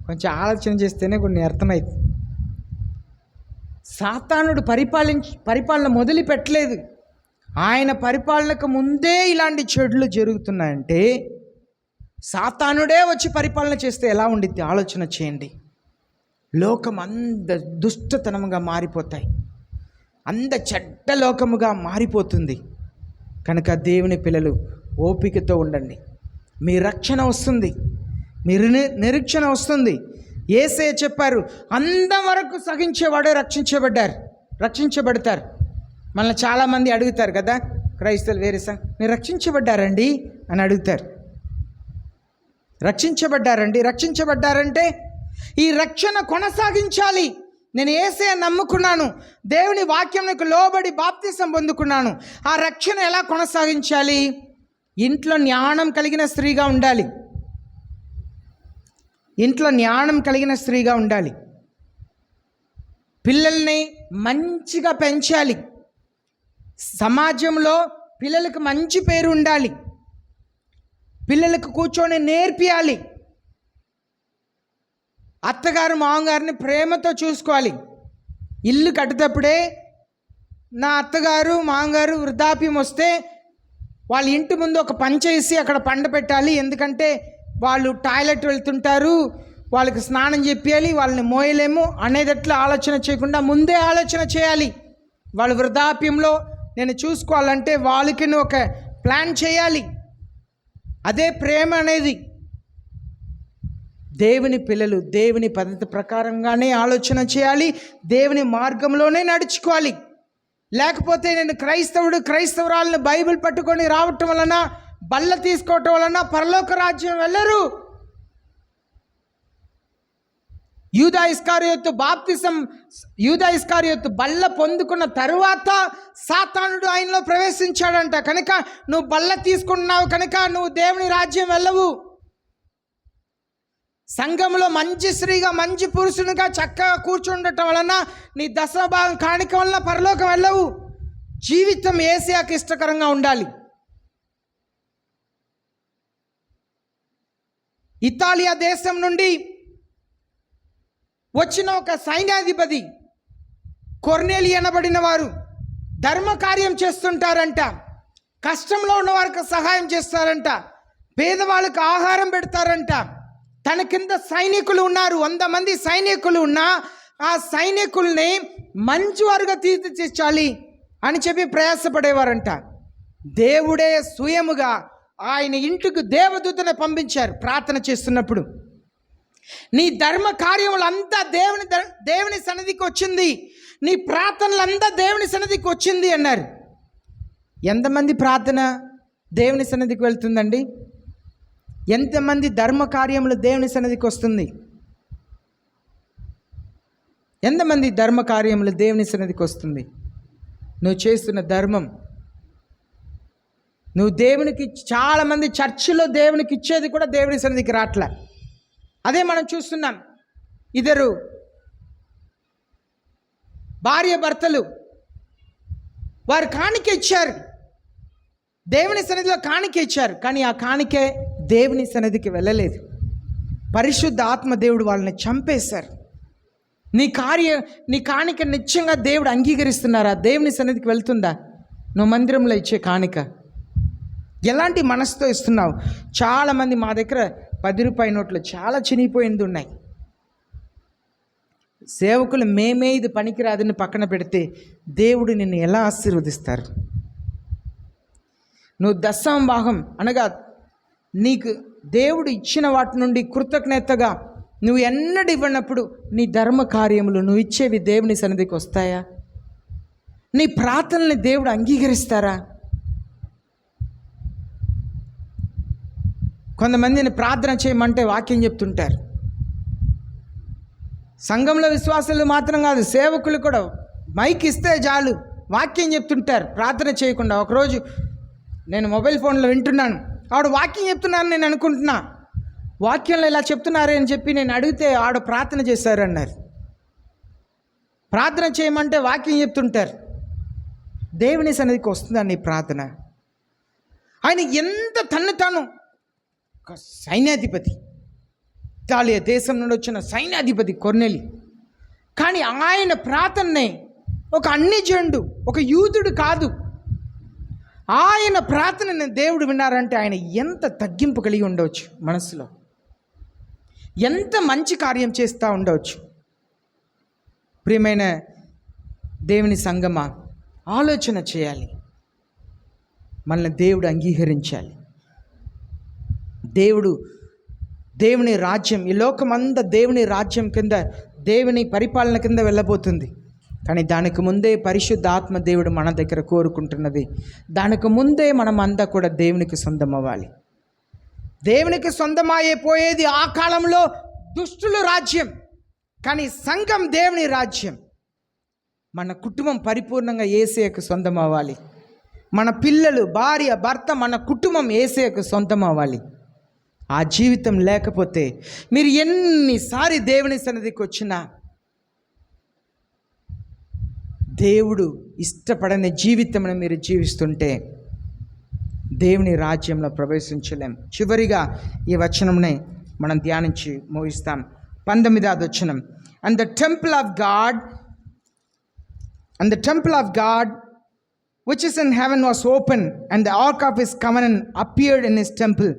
కొంచెం ఆలోచన చేస్తేనే కొన్ని అర్థమైంది. సాతానుడు పరిపాలన మొదలు పెట్టలేదు. ఆయన పరిపాలనకు ముందే ఇలాంటి చెడులు జరుగుతున్నాయంటే సాతానుడే వచ్చి పరిపాలన చేస్తే ఎలా ఉండిద్ది ఆలోచన చేయండి. లోకం అంత దుష్టతనముగా మారిపోతాయి, అంత చెడ్డ లోకముగా మారిపోతుంది. కనుక దేవుని పిల్లలు ఓపికతో ఉండండి. మీ రక్షణ వస్తుంది, మీ నిరీక్షణ వస్తుంది. యేసయ్య చెప్పారు, అంతవరకు సహించేవాడే రక్షించబడతారు. మనల్ని చాలామంది అడుగుతారు కదా, క్రైస్తవులు వేరే మీరు రక్షించబడ్డారండి అని అడుగుతారు. రక్షించబడ్డారంటే ఈ రక్షణ కొనసాగించాలి. నేను యేసయ్య నమ్ముకున్నాను, దేవుని వాక్యంకు లోబడి బాప్తిసం పొందుకున్నాను. ఆ రక్షణ ఎలా కొనసాగించాలి? ఇంట్లో జ్ఞానం కలిగిన స్త్రీగా ఉండాలి. పిల్లల్ని మంచిగా పెంచాలి. సమాజంలో పిల్లలకు మంచి పేరు ఉండాలి. పిల్లలకు కూర్చొని నేర్పియాలి. అత్తగారు మామగారిని ప్రేమతో చూసుకోవాలి. ఇల్లు కట్టేటప్పుడే నా అత్తగారు మామగారు వృద్ధాప్యం వస్తే వాళ్ళ ఇంటి ముందు ఒక పంచేసి అక్కడ పండ పెట్టాలి. ఎందుకంటే వాళ్ళు టాయిలెట్ వెళ్తుంటారు, వాళ్ళకి స్నానం చేయాలి, వాళ్ళని మోయలేము అనేటట్లు ఆలోచన చేయకుండా ముందే ఆలోచన చేయాలి. వాళ్ళ వృద్ధాప్యంలో నేను చూసుకోవాలంటే వాళ్ళకి ఒక ప్లాన్ చేయాలి. అదే ప్రేమ అనేది. దేవుని పిల్లలు దేవుని పద్ధతి ప్రకారంగానే ఆలోచన చేయాలి, దేవుని మార్గంలోనే నడుచుకోవాలి. లేకపోతే నేను క్రైస్తవురాలను బైబిల్ పట్టుకొని రావటం వలన, బల్ల తీసుకోవటం వలన పరలోక రాజ్యం వెళ్ళరు. యూదా ఇస్కారియోతు బల్ల పొందుకున్న తరువాత సాతానుడు ఆయనలో ప్రవేశించాడంట. కనుక నువ్వు బల్ల తీసుకుంటున్నావు కనుక నువ్వు దేవుని రాజ్యం వెళ్ళవు. సంఘంలో మంచి స్త్రీగా మంచి పురుషునిగా చక్కగా కూర్చుండటం వలన నీ దశభాగం కాணிక వలన పరలోకం వెళ్ళవు. జీవితం యేసయ్యకు ఇష్టకరంగా ఉండాలి. ఇతాలియా దేశం నుండి వచ్చిన ఒక సైన్యాధిపతి కొర్నేలి అనబడిన వారు ధర్మకార్యం చేస్తుంటారంట. కష్టంలో ఉన్న వారికి సహాయం చేస్తారంట, పేదవాళ్ళకు ఆహారం పెడతారంట. తన కింద సైనికులు ఉన్నారు, 100 మంది సైనికులు ఉన్నా ఆ సైనికుల్ని మంచివారుగా తీర్చిదిద్దాలి అని చెప్పి ప్రయాసపడేవారంట. దేవుడే స్వయముగా ఆయన ఇంటికి దేవదూతను పంపించారు. ప్రార్థన చేస్తున్నప్పుడు నీ ధర్మ కార్యములంతా దేవుని సన్నిధికి వచ్చింది, నీ ప్రార్థనలంతా దేవుని సన్నిధికి వచ్చింది అన్నారు. ఎంతమంది ప్రార్థన? దేవుని సన్నిధికి వెళ్తుందండి? ఎంతమంది ధర్మ కార్యములు దేవుని సన్నిధికి వస్తుంది? ఎంతమంది ధర్మ కార్యములు దేవుని సన్నిధికి వస్తుంది? నువ్వు చేస్తున్న ధర్మం, నువ్వు దేవునికి, చాలామంది చర్చిలో దేవునికి ఇచ్చేది కూడా దేవుని సన్నిధికి రాట్లే. అదే మనం చూస్తున్నాం. ఇద్దరు భార్య భర్తలు, వారు కాணிక ఇచ్చారు, దేవుని సన్నిధిలో కాணிక ఇచ్చారు, కానీ ఆ కాணிకే దేవుని సన్నిధికి వెళ్ళలేదు. పరిశుద్ధ ఆత్మ దేవుడు వాళ్ళని చంపేశారు. నీ కాணிక నిత్యంగా దేవుడు అంగీకరిస్తున్నారా? దేవుని సన్నిధికి వెళ్తుందా? నువ్వు మందిరంలో ఇచ్చే కాணிక ఎలాంటి మనసుతో ఇస్తున్నావు? చాలామంది మా దగ్గర 10 రూపాయల నోట్లు చాలా చినిగిపోయింది ఉన్నాయి. సేవకులు మేమే ఇది పనికిరాదని పక్కన పెడితే దేవుడు నిన్ను ఎలా ఆశీర్వదిస్తారు? నువ్వు దశమ భాగం అనగా నీకు దేవుడు ఇచ్చిన వాటి నుండి కృతజ్ఞతగా నువ్వు ఎన్నడూ ఇవ్వనప్పుడు నీ ధర్మ కార్యములు నువ్వు ఇచ్చేవి దేవుని సన్నిధికి వస్తాయా? నీ ప్రార్థనల్ని దేవుడు అంగీకరిస్తారా? కొంతమందిని ప్రార్థన చేయమంటే వాక్యం చెప్తుంటారు. సంఘంలో విశ్వాసులు మాత్రం కాదు, సేవకులు కూడా మైక్ ఇస్తే చాలు వాక్యం చెప్తుంటారు ప్రార్థన చేయకుండా. ఒకరోజు నేను మొబైల్ ఫోన్లో వింటున్నాను, ఆవిడ వాక్యం చెప్తున్నాను నేను అనుకుంటున్నా, వాక్యంలో ఇలా చెప్తున్నారే అని చెప్పి నేను అడిగితే ఆవిడ ప్రార్థన చేశారు అన్నారు. ప్రార్థన చేయమంటే వాక్యం చెప్తుంటారు. దేవుని సన్నిధికి వస్తుందండి ప్రార్థన. ఆయన ఎంత తన్ను తాను ఒక సైన్యాధిపతి, ఇటాలియా దేశం నుండి వచ్చిన సైన్యాధిపతి కొర్నేలి, కానీ ఆయన ప్రార్థననే ఒక అన్యజనుడు, ఒక యూదుడు కాదు, ఆయన ప్రార్థనని దేవుడు విన్నారంటే ఆయన ఎంత తగ్గింపు కలిగి ఉండవచ్చు, మనసులో ఎంత మంచి కార్యం చేస్తూ ఉండవచ్చు. ప్రియమైన దేవుని సంగమా, ఆలోచన చేయాలి. మనల్ని దేవుడు అంగీకరించాలి. దేవుని రాజ్యం, ఈ లోకమంతా దేవుని రాజ్యం కింద, దేవుని పరిపాలన కింద వెళ్ళబోతుంది. కానీ దానికి ముందే పరిశుద్ధ ఆత్మ దేవుడు మన దగ్గర కోరుకుంటున్నది, దానికి ముందే మనం అంతా కూడా దేవునికి సొంతం అవ్వాలి. దేవునికి సొంతమైపోయేది ఆ కాలంలో దుష్టుల రాజ్యం, కానీ సంఘం దేవుని రాజ్యం. మన కుటుంబం పరిపూర్ణంగా యేసయ్యకు సొంతం అవ్వాలి. మన పిల్లలు, భార్య, భర్త, మన కుటుంబం యేసయ్యకు సొంతం అవ్వాలి. ఆ జీవితం లేకపోతే మీరు ఎన్నిసారి దేవుని సన్నిధికి వచ్చినా దేవుడు ఇష్టపడని జీవితంను మీరు జీవిస్తుంటే దేవుని రాజ్యంలో ప్రవేశించలేం. చివరిగా ఈ వచనంని మనం ధ్యానించి ముగిస్తాం. 19వ వచనం. And the temple of God which is in heaven was open, and the ark of his covenant appeared in his temple,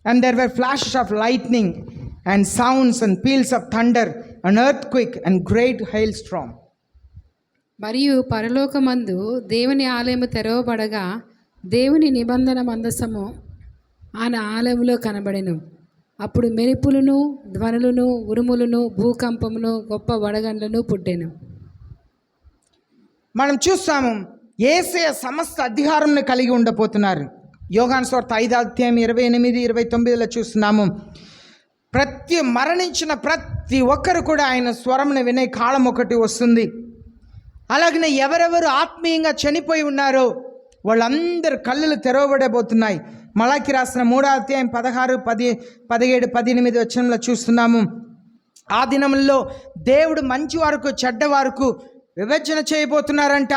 and there were flashes of lightning and sounds and peals of thunder, an earthquake and great hailstorm. మరియు పరలోకమందు దేవుని ఆలయము తెరవబడగా దేవుని నిబంధన మందసము ఆయన ఆలయంలో కనబడెను. అప్పుడు మెరుపులను, ధ్వనులను, ఉరుములను, భూకంపమును, గొప్ప వడగండ్లను పుట్టెను. మనం చూస్తాము యేసయ్య సమస్త అధికారంను కలిగి ఉండబోతున్నారు. యోహాను సువార్త 5వ అధ్యాయం 28-29 చూస్తున్నాము. మరణించిన ప్రతి ఒక్కరు కూడా ఆయన స్వరంను వినే కాలం ఒకటి వస్తుంది. అలాగనే ఎవరెవరు ఆత్మీయంగా చనిపోయి ఉన్నారో వాళ్ళందరూ కళ్ళు తెరవబడబోతున్నాయి. మలాకి రాసిన 3వ అధ్యాయం 16, 17, 18 వచనంలో చూస్తున్నాము. ఆ దినంలో దేవుడు మంచి వారికి చెడ్డ వారికి విభజన చేయబోతున్నారంట.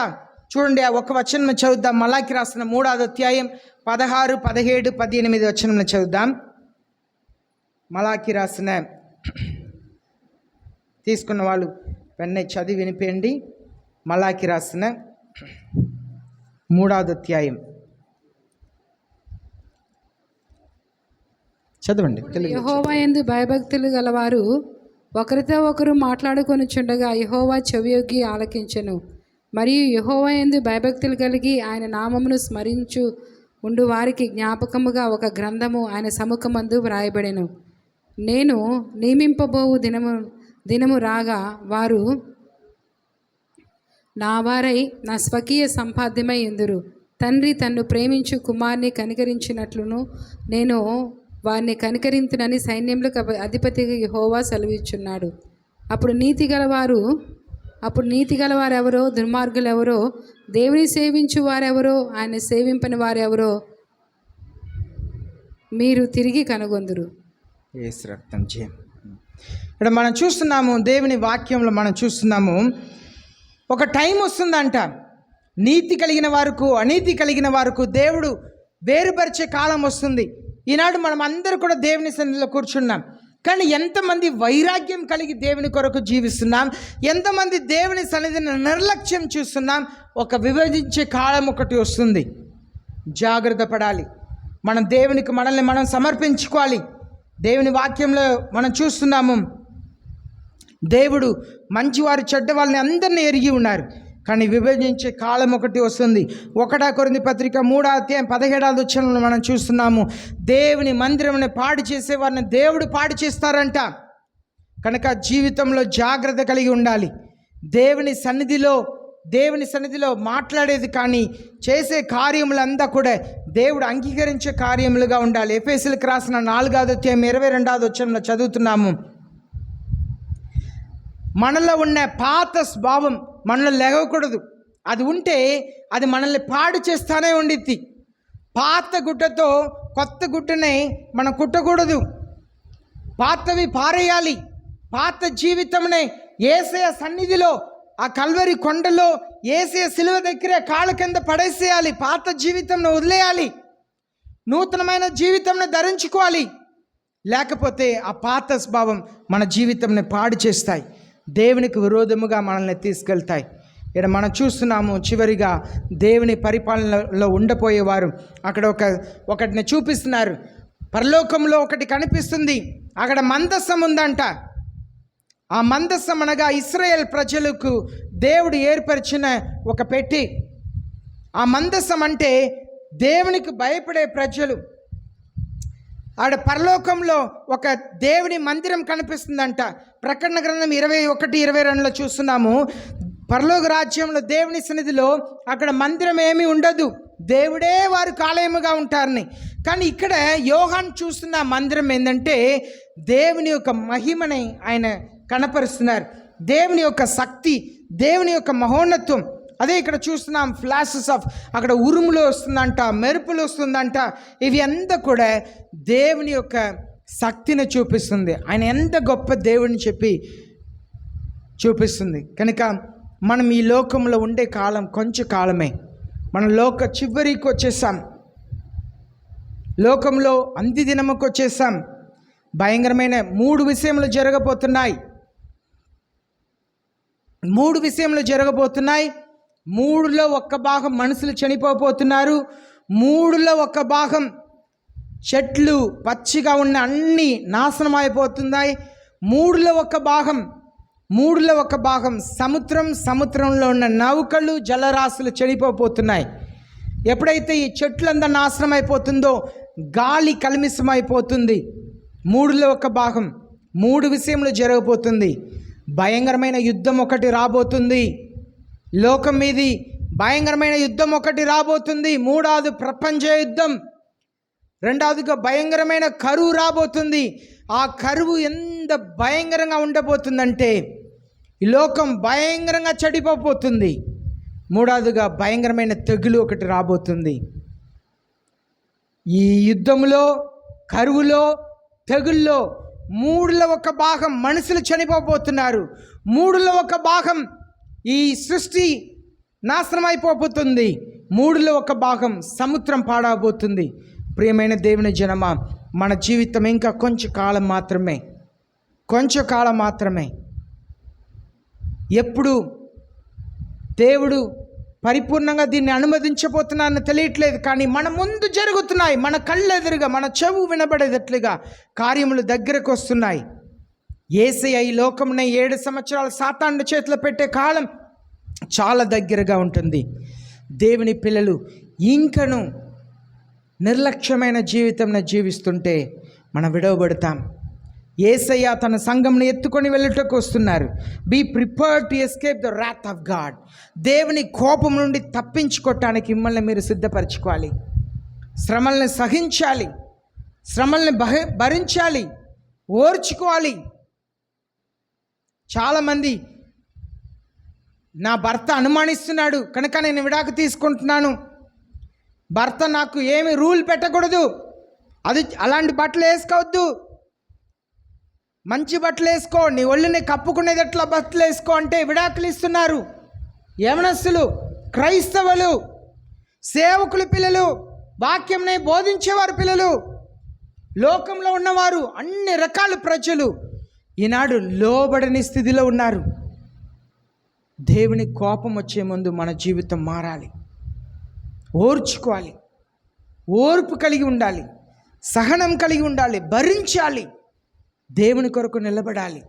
చూడండి, ఆ ఒక వచనం చదువుదాం. మలాకి రాసిన 3వ అధ్యాయం 16, 17, 18 వచనంలో చదువుదాం. మలాకి రాసిన, తీసుకున్న వాళ్ళు వెన్నే చదివి వినిపేయండి. మలాకి రాసిన 3వ అధ్యాయం చదవండి. యెహోవా యందు భయభక్తులు గలవారు ఒకరితో ఒకరు మాట్లాడుకొనుచుండగా యెహోవా చెవియొగ్గి ఆలకించెను. మరియు యెహోవా యందు భయభక్తులు కలిగి ఆయన నామమును స్మరించు ఉండు వారికి జ్ఞాపకముగా ఒక గ్రంథము ఆయన సముఖమందు వ్రాయబడెను. నేను నియమింపబోవు దినము రాగా వారు నా వారై నా స్వకీయ సంపాద్యమై ఎందురు. తండ్రి తన్ను ప్రేమించు కుమార్ని కనికరించినట్లును నేను వారిని కనికరింతునని సైన్యములకు అధిపతి యెహోవా సెలవిచ్చున్నాడు. అప్పుడు నీతి గలవారెవరో దుర్మార్గులెవరో దేవుని సేవించు వారెవరో ఆయన సేవింపని వారెవరో మీరు తిరిగి కనుగొందురు. యేసు రక్తం జయం. ఇక్కడ మనం చూస్తున్నాము, దేవుని వాక్యంలో మనం చూస్తున్నాము, ఒక టైం వస్తుందంట, నీతి కలిగిన వారికి అనీతి కలిగిన వారికి దేవుడు వేరుపరిచే కాలం వస్తుంది. ఈనాడు మనం అందరూ కూడా దేవుని సన్నిధిలో కూర్చున్నాం, కానీ ఎంతమంది వైరాగ్యం కలిగి దేవుని కొరకు జీవిస్తున్నాం, ఎంతమంది దేవుని సన్నిధిని నిర్లక్ష్యం చూస్తున్నాం. ఒక విభజించే కాలం ఒకటి వస్తుంది. జాగ్రత్త పడాలి. మనం దేవునికి మనల్ని మనం సమర్పించుకోవాలి. దేవుని వాక్యంలో మనం చూస్తున్నాము, దేవుడు మంచివారు చెడ్డ వాళ్ళని అందరినీ ఎరిగి ఉన్నారు, కానీ విభజించే కాలం ఒకటి వస్తుంది. 1 కొరింథీ పత్రిక 3:17 మనం చూస్తున్నాము, దేవుని మందిరంని పాడు చేసే వారిని దేవుడు పాడు చేస్తారంట. కనుక జీవితంలో జాగ్రత్త కలిగి ఉండాలి. దేవుని సన్నిధిలో మాట్లాడేది కానీ చేసే కార్యములంతా కూడా దేవుడు అంగీకరించే కార్యములుగా ఉండాలి. ఎఫెసీయులకు రాసిన 4:22 చదువుతున్నాము, మనలో ఉన్న పాత స్వభావం మనలో లేవకూడదు. అది ఉంటే అది మనల్ని పాడు చేస్తానే ఉండిద్ది. పాత గుడ్డతో కొత్త గుడ్డనే మనం కుట్టకూడదు. పాతవి పారేయాలి. పాత జీవితంనే యేసయ్య సన్నిధిలో, ఆ కల్వరి కొండలో యేసయ్య సిలువ దగ్గరే కాళ్ళ కింద పడేసేయాలి. పాత జీవితంను వదిలేయాలి. నూతనమైన జీవితంను ధరించుకోవాలి. లేకపోతే ఆ పాత స్వభావం మన జీవితంని పాడు చేస్తాయి, దేవునికి విరోధముగా మనల్ని తీసుకెళ్తాయి. ఇక్కడ మనం చూస్తున్నాము, చివరిగా దేవుని పరిపాలనలో ఉండపోయేవారు అక్కడ ఒకటిని చూపిస్తున్నారు. పరలోకంలో ఒకటి కనిపిస్తుంది, అక్కడ మందస్సం ఉందంట. ఆ మందస్సం అనగా ఇశ్రాయేల్ ప్రజలకు దేవుడు ఏర్పరిచిన ఒక పెట్టి. ఆ మందస్సం అంటే దేవునికి భయపడే ప్రజలు. ఆడ పరలోకంలో ఒక దేవుని మందిరం కనిపిస్తుందంట. ప్రకటన గ్రంథం 21:22 చూస్తున్నాము, పరలోక రాజ్యంలో దేవుని సన్నిధిలో అక్కడ మందిరం ఏమీ ఉండదు, దేవుడే వారి ఆలయముగా ఉంటారని. కానీ ఇక్కడ యోహాను చూస్తున్న మందిరం ఏంటంటే దేవుని యొక్క మహిమని ఆయన కనపరుస్తున్నారు, దేవుని యొక్క శక్తి, దేవుని యొక్క మహోన్నత్వం. అదే ఇక్కడ చూస్తున్నాం, ఫ్లాషెస్ ఆఫ్, అక్కడ ఉరుములు వస్తుందంట, మెరుపులు వస్తుందంట. ఇవి అంతా కూడా దేవుని యొక్క శక్తిని చూపిస్తుంది, ఆయన ఎంత గొప్ప దేవుడిని చెప్పి చూపిస్తుంది. కనుక మనం ఈ లోకంలో ఉండే కాలం కొంచెం కాలమే. మనం చివరికి వచ్చేసాం, లోకంలో అంత్య దినముకు వచ్చేసాం. భయంకరమైన 3 విషయములు జరగబోతున్నాయి. 3 విషయములు జరగబోతున్నాయి. 3లో 1 భాగం మనుషులు చనిపోతున్నారు. 3లో 1 భాగం చెట్లు పచ్చిగా ఉన్న అన్నీ నాశనం అయిపోతున్నాయి. 3లో 1 భాగం సముద్రంలో ఉన్న నౌకలు జలరాశులు చనిపోతున్నాయి. ఎప్పుడైతే ఈ చెట్లంతా నాశనం అయిపోతుందో గాలి కల్మిషం అయిపోతుంది. 3లో 1 భాగం 3 విషయములు జరగబోతుంది. భయంకరమైన యుద్ధం ఒకటి రాబోతుంది. లోకం మీది భయంకరమైన యుద్ధం ఒకటి రాబోతుంది. 3వది ప్రపంచ యుద్ధం. 2వదిగా భయంకరమైన కరువు రాబోతుంది. ఆ కరువు ఎంత భయంకరంగా ఉండబోతుందంటే ఈ లోకం భయంకరంగా చెడిపోతుంది. 3వదిగా భయంకరమైన తెగులు ఒకటి రాబోతుంది. ఈ యుద్ధంలో, కరువులో, తెగుల్లో 3లో 1 భాగం మనుషులు చనిపోతున్నారు. 3లో 1 భాగం ఈ సృష్టి నాశనం అయిపోతుంది. 3లో 1 భాగం సముద్రం పాడబోతుంది. ప్రియమైన దేవుని జనమా, మన జీవితం ఇంకా కొంచెం కాలం మాత్రమే. ఎప్పుడు దేవుడు పరిపూర్ణంగా దీన్ని అనుమతించబోతున్నానని తెలియట్లేదు, కానీ మన ముందు జరుగుతున్నాయి, మన కళ్ళెదురుగా, మన చెవు వినబడేటట్లుగా కార్యములు దగ్గరకు వస్తున్నాయి. యేసయ్య ఈ లోకమున 7 సంవత్సరాలు సాతాను చేతిలో పెట్టే కాలం చాలా దగ్గరగా ఉంటుంది. దేవుని పిల్లలు ఇంకను నిర్లక్ష్యమైన జీవితం జీవిస్తుంటే మనం విడవబడతాం. యేసయ్య తన సంఘంను ఎత్తుకొని వెళ్ళుటకు వస్తున్నారు. Be prepared to escape the wrath of God. దేవుని కోపం నుండి తప్పించుకోవటానికి మిమ్మల్ని మీరు సిద్ధపరచుకోవాలి. శ్రమల్ని సహించాలి, శ్రమల్ని భరించాలి, ఓర్చుకోవాలి. చాలామంది నా భర్త అనుమానిస్తున్నాడు కనుక నేను విడాకు తీసుకుంటున్నాను, భర్త నాకు ఏమి రూల్ పెట్టకూడదు, అలాంటి బట్టలు వేసుకోవద్దు, మంచి బట్టలు వేసుకో, నీ ఒళ్ళుని కప్పుకునేది ఎట్లా బట్టలు వేసుకో అంటే విడాకులు ఇస్తున్నారు. యవనస్తులు, క్రైస్తవులు, సేవకుల పిల్లలు, వాక్యంని బోధించేవారు పిల్లలు, లోకంలో ఉన్నవారు, అన్ని రకాల ప్రజలు ఈనాడు లోబడని స్థితిలో ఉన్నారు. దేవుని కోపం వచ్చే ముందు మన జీవితం మారాలి. ఓర్చుకోవాలి, ఓర్పు కలిగి ఉండాలి, సహనం కలిగి ఉండాలి, భరించాలి, దేవుని కొరకు నిలబడాలి,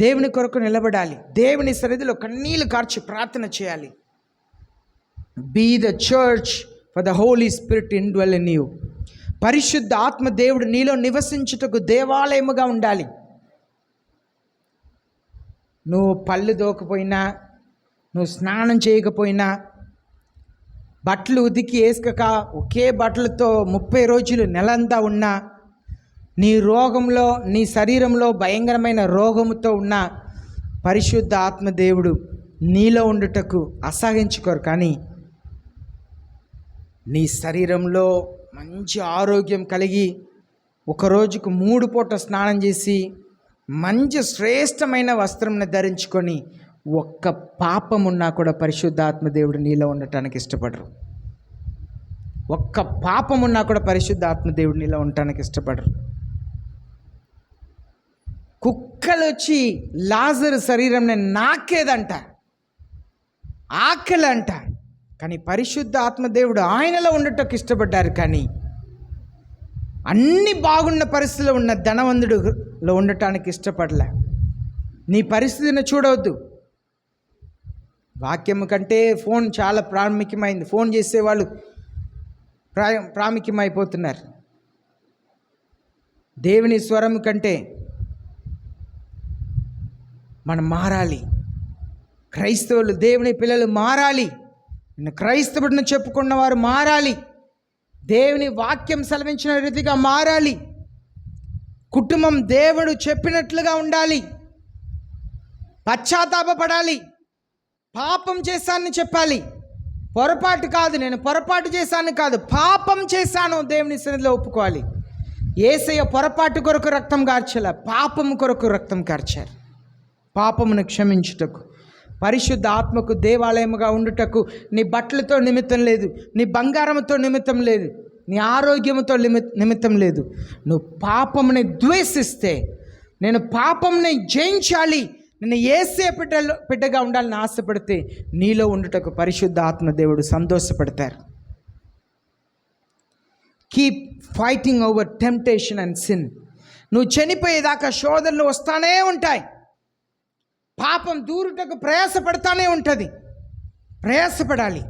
దేవుని కొరకు నిలబడాలి. దేవుని సన్నిధిలో కన్నీళ్లు కార్చి ప్రార్థన చేయాలి. Be the church for the Holy Spirit indwell in you. పరిశుద్ధ ఆత్మ దేవుడు నీలో నివసించుటకు దేవాలయముగా ఉండాలి. నువ్వు పళ్ళు దోకపోయినా, నువ్వు స్నానం చేయకపోయినా, బట్టలు ఉతికి వేసుకోక ఒకే బట్టలతో 30 రోజులు నెలంతా ఉన్నా, నీ రోగంలో, నీ శరీరంలో భయంకరమైన రోగముతో ఉన్న పరిశుద్ధ ఆత్మదేవుడు నీలో ఉండుటకు అసహించుకోరు. కానీ నీ శరీరంలో మంచి ఆరోగ్యం కలిగి ఒక రోజుకు 3 పూట స్నానం చేసి మంచి శ్రేష్టమైన వస్త్రంని ధరించుకొని ఒక్క పాపమున్నా కూడా పరిశుద్ధాత్మదేవుడు నీలో ఉండటానికి ఇష్టపడరు. ఒక్క పాపమున్నా కూడా పరిశుద్ధాత్మదేవుడు నీలో ఉండటానికి ఇష్టపడరు. కుక్కలు వచ్చి లాజరు శరీరంని నాకేదంట, ఆకలి అంట. కానీ పరిశుద్ధ ఆత్మదేవుడు ఆయనలో ఉండటకు ఇష్టపడ్డారు. కానీ అన్ని బాగున్న పరిస్థితిలో ఉన్న ధనవంతుడులో ఉండటానికి ఇష్టపడలే. నీ పరిస్థితిని చూడవద్దు. వాక్యం కంటే ఫోన్ చాలా ప్రాముఖ్యమైంది. ఫోన్ చేసేవాళ్ళు ప్రాముఖ్యమైపోతున్నారు. దేవుని స్వరం కంటే మనం మారాలి. క్రైస్తవులు, దేవుని పిల్లలు మారాలి. క్రైస్తవుడిని చెప్పుకున్న వారు మారాలి. దేవుని వాక్యం సెలవించిన రీతిగా మారాలి. కుటుంబం దేవుడు చెప్పినట్లుగా ఉండాలి. పశ్చాత్తాపపడాలి. పాపం చేశానని చెప్పాలి. పొరపాటు కాదు, నేను పొరపాటు చేశాను కాదు, పాపం చేశాను దేవుని సన్నిధిలో ఒప్పుకోవాలి. యేసయ్య పొరపాటు కొరకు రక్తం కార్చల, పాపం కొరకు రక్తం కార్చారు. పాపమును క్షమించుటకు, పరిశుద్ధ ఆత్మకు దేవాలయముగా ఉండుటకు నీ బట్టలతో నిమిత్తం లేదు, నీ బంగారంతో నిమిత్తం లేదు, నీ ఆరోగ్యంతో నిమిత్తం లేదు. నువ్వు పాపముని ద్వేషిస్తే, నేను పాపంని జయించాలి, నేను యేసే బిడ్డగా ఉండాలని ఆశపడితే నీలో ఉండుటకు పరిశుద్ధ ఆత్మదేవుడు సంతోషపడతారు. Keep fighting over temptation and sin. నువ్వు చనిపోయేదాకా శోధనలు వస్తానే ఉంటాయి. పాపం దూరుటకు ప్రయాసపడతానే ఉంటుంది. ప్రయాసపడాలి.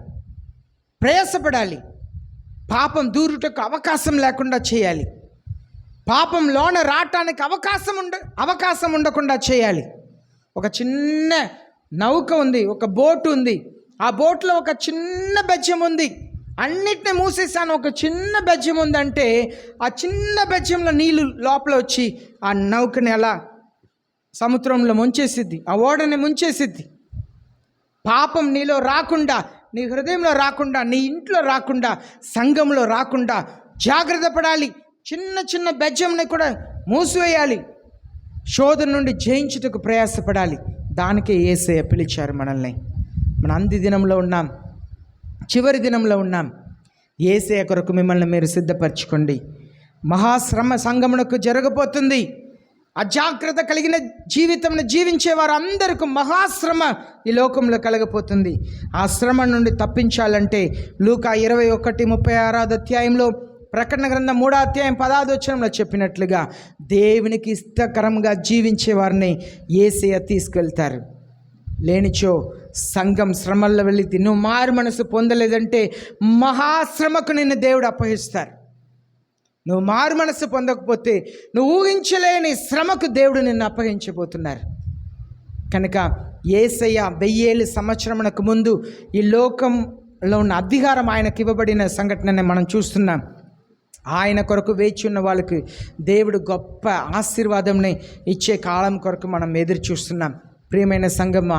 పాపం దూరుటకు అవకాశం లేకుండా చేయాలి. పాపం లోన రావటానికి అవకాశం ఉండకుండా చేయాలి. ఒక చిన్న నౌక ఉంది, ఒక బోటు ఉంది. ఆ బోట్లో ఒక చిన్న బెజ్జం ఉంది. అన్నిటిని మూసేసాను, ఒక చిన్న బెజ్జం ఉందంటే ఆ చిన్న బెజ్జంలో నీళ్ళు లోపల వచ్చి ఆ నౌకని అలా సముద్రంలో ముంచేసిద్ది, ఆ ఓడని ముంచేసిద్ది. పాపం నీలో రాకుండా, నీ హృదయంలో రాకుండా, నీ ఇంట్లో రాకుండా, సంఘంలో రాకుండా జాగ్రత్త పడాలి. చిన్న చిన్న బెజ్జంని కూడా మూసివేయాలి. శోధన నుండి జయించుటకు ప్రయాసపడాలి. దానికే యేసయ్య పిలిచారు మనల్ని. మన అంత్య దినంలో ఉన్నాం, చివరి దినంలో ఉన్నాం. యేసయ్య కొరకు మిమ్మల్ని మీరు సిద్ధపరచుకోండి. మహాశ్రమ సంగమునకు జరగబోతుంది. అజాగ్రత్త కలిగిన జీవితంను జీవించే వారు అందరికీ మహాశ్రమ ఈ లోకంలో కలగపోతుంది. ఆ శ్రమ నుండి తప్పించాలంటే లూకా 21:36 అధ్యాయంలో, ప్రకటన గ్రంథం 3వ అధ్యాయం 10వ వచనంలో చెప్పినట్లుగా దేవునికి ఇష్టకరంగా జీవించే వారిని యేసయ్య తీసుకెళ్తారు. లేనిచో సంఘం శ్రమల్లో వెళ్ళి నువ్వు మారు మనసు పొందలేదంటే మహాశ్రమకు నిన్ను దేవుడు అప్పగిస్తారు. నువ్వు మారు మనసు పొందకపోతే నువ్వు ఊహించలేని శ్రమకు దేవుడు నిన్ను అప్పగించబోతున్నారు. కనుక యేసయ్య 1000 సంవత్సరమునకు ముందు ఈ లోకంలో ఉన్న అధికారం ఆయనకు ఇవ్వబడిన సంఘటనని మనం చూస్తున్నాం. ఆయన కొరకు వేచి ఉన్న వాళ్ళకి దేవుడు గొప్ప ఆశీర్వాదంని ఇచ్చే కాలం కొరకు మనం ఎదురు చూస్తున్నాం. ప్రియమైన సంగమా,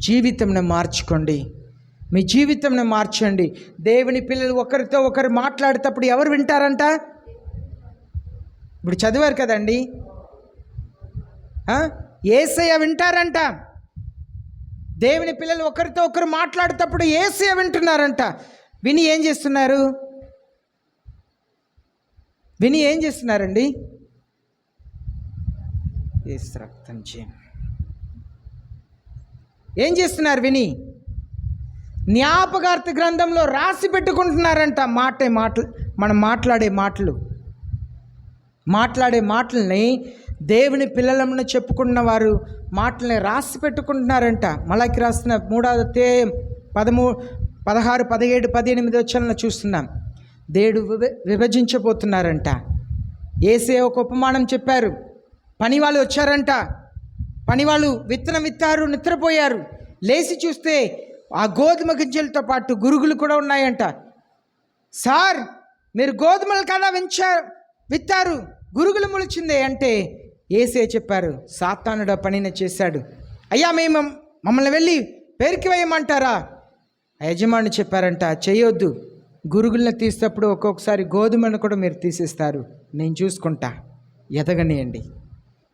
జీవితంను మార్చుకోండి, మీ జీవితంను మార్చండి. దేవుని పిల్లలు ఒకరితో ఒకరు మాట్లాడేటప్పుడు ఎవరు వింటారంట? ఇప్పుడు చదివారు కదండి, యేసయ్య వింటారంట. దేవుని పిల్లలు ఒకరితో ఒకరు మాట్లాడేటప్పుడు యేసయ్య వింటున్నారంట. విని ఏం చేస్తున్నారు? విని ఏం చేస్తున్నారండి? యేసు రక్తం ఏం చేస్తున్నారు? విని జ్ఞాపకార్థ గ్రంథంలో రాసి పెట్టుకుంటున్నారంట. మనం మాట్లాడే మాటల్ని దేవుని పిల్లలను చెప్పుకున్న వారు మాటల్ని రాసి పెట్టుకుంటున్నారంట. మలాకి రాసిన 3వ అధ్యాయం 16, 17, 18 వచనాలను చూస్తున్నాం. దేవుడు విభజించబోతున్నారంట. యేసే ఒక ఉపమానం చెప్పారు. పనివాళ్ళు వచ్చారంట. పనివాళ్ళు విత్తనం విత్తారు, నిద్రపోయారు. లేచి చూస్తే ఆ గోధుమ గింజలతో పాటు గురుగులు కూడా ఉన్నాయంట. సార్, మీరు గోధుమలు కదా విత్తారు, గురుగులు మొలిచిందే అంటే యేసే చెప్పారు, సాతానుడు ఆ పనిని చేశాడు. అయ్యా, మమ్మల్ని వెళ్ళి పేరుకి వేయమంటారా? యజమాని చెప్పారంట, చేయొద్దు. గురుగులను తీసేటప్పుడు ఒక్కొక్కసారి గోధుమను కూడా మీరు తీసేస్తారు, నేను చూసుకుంటా, ఎదగనియండి.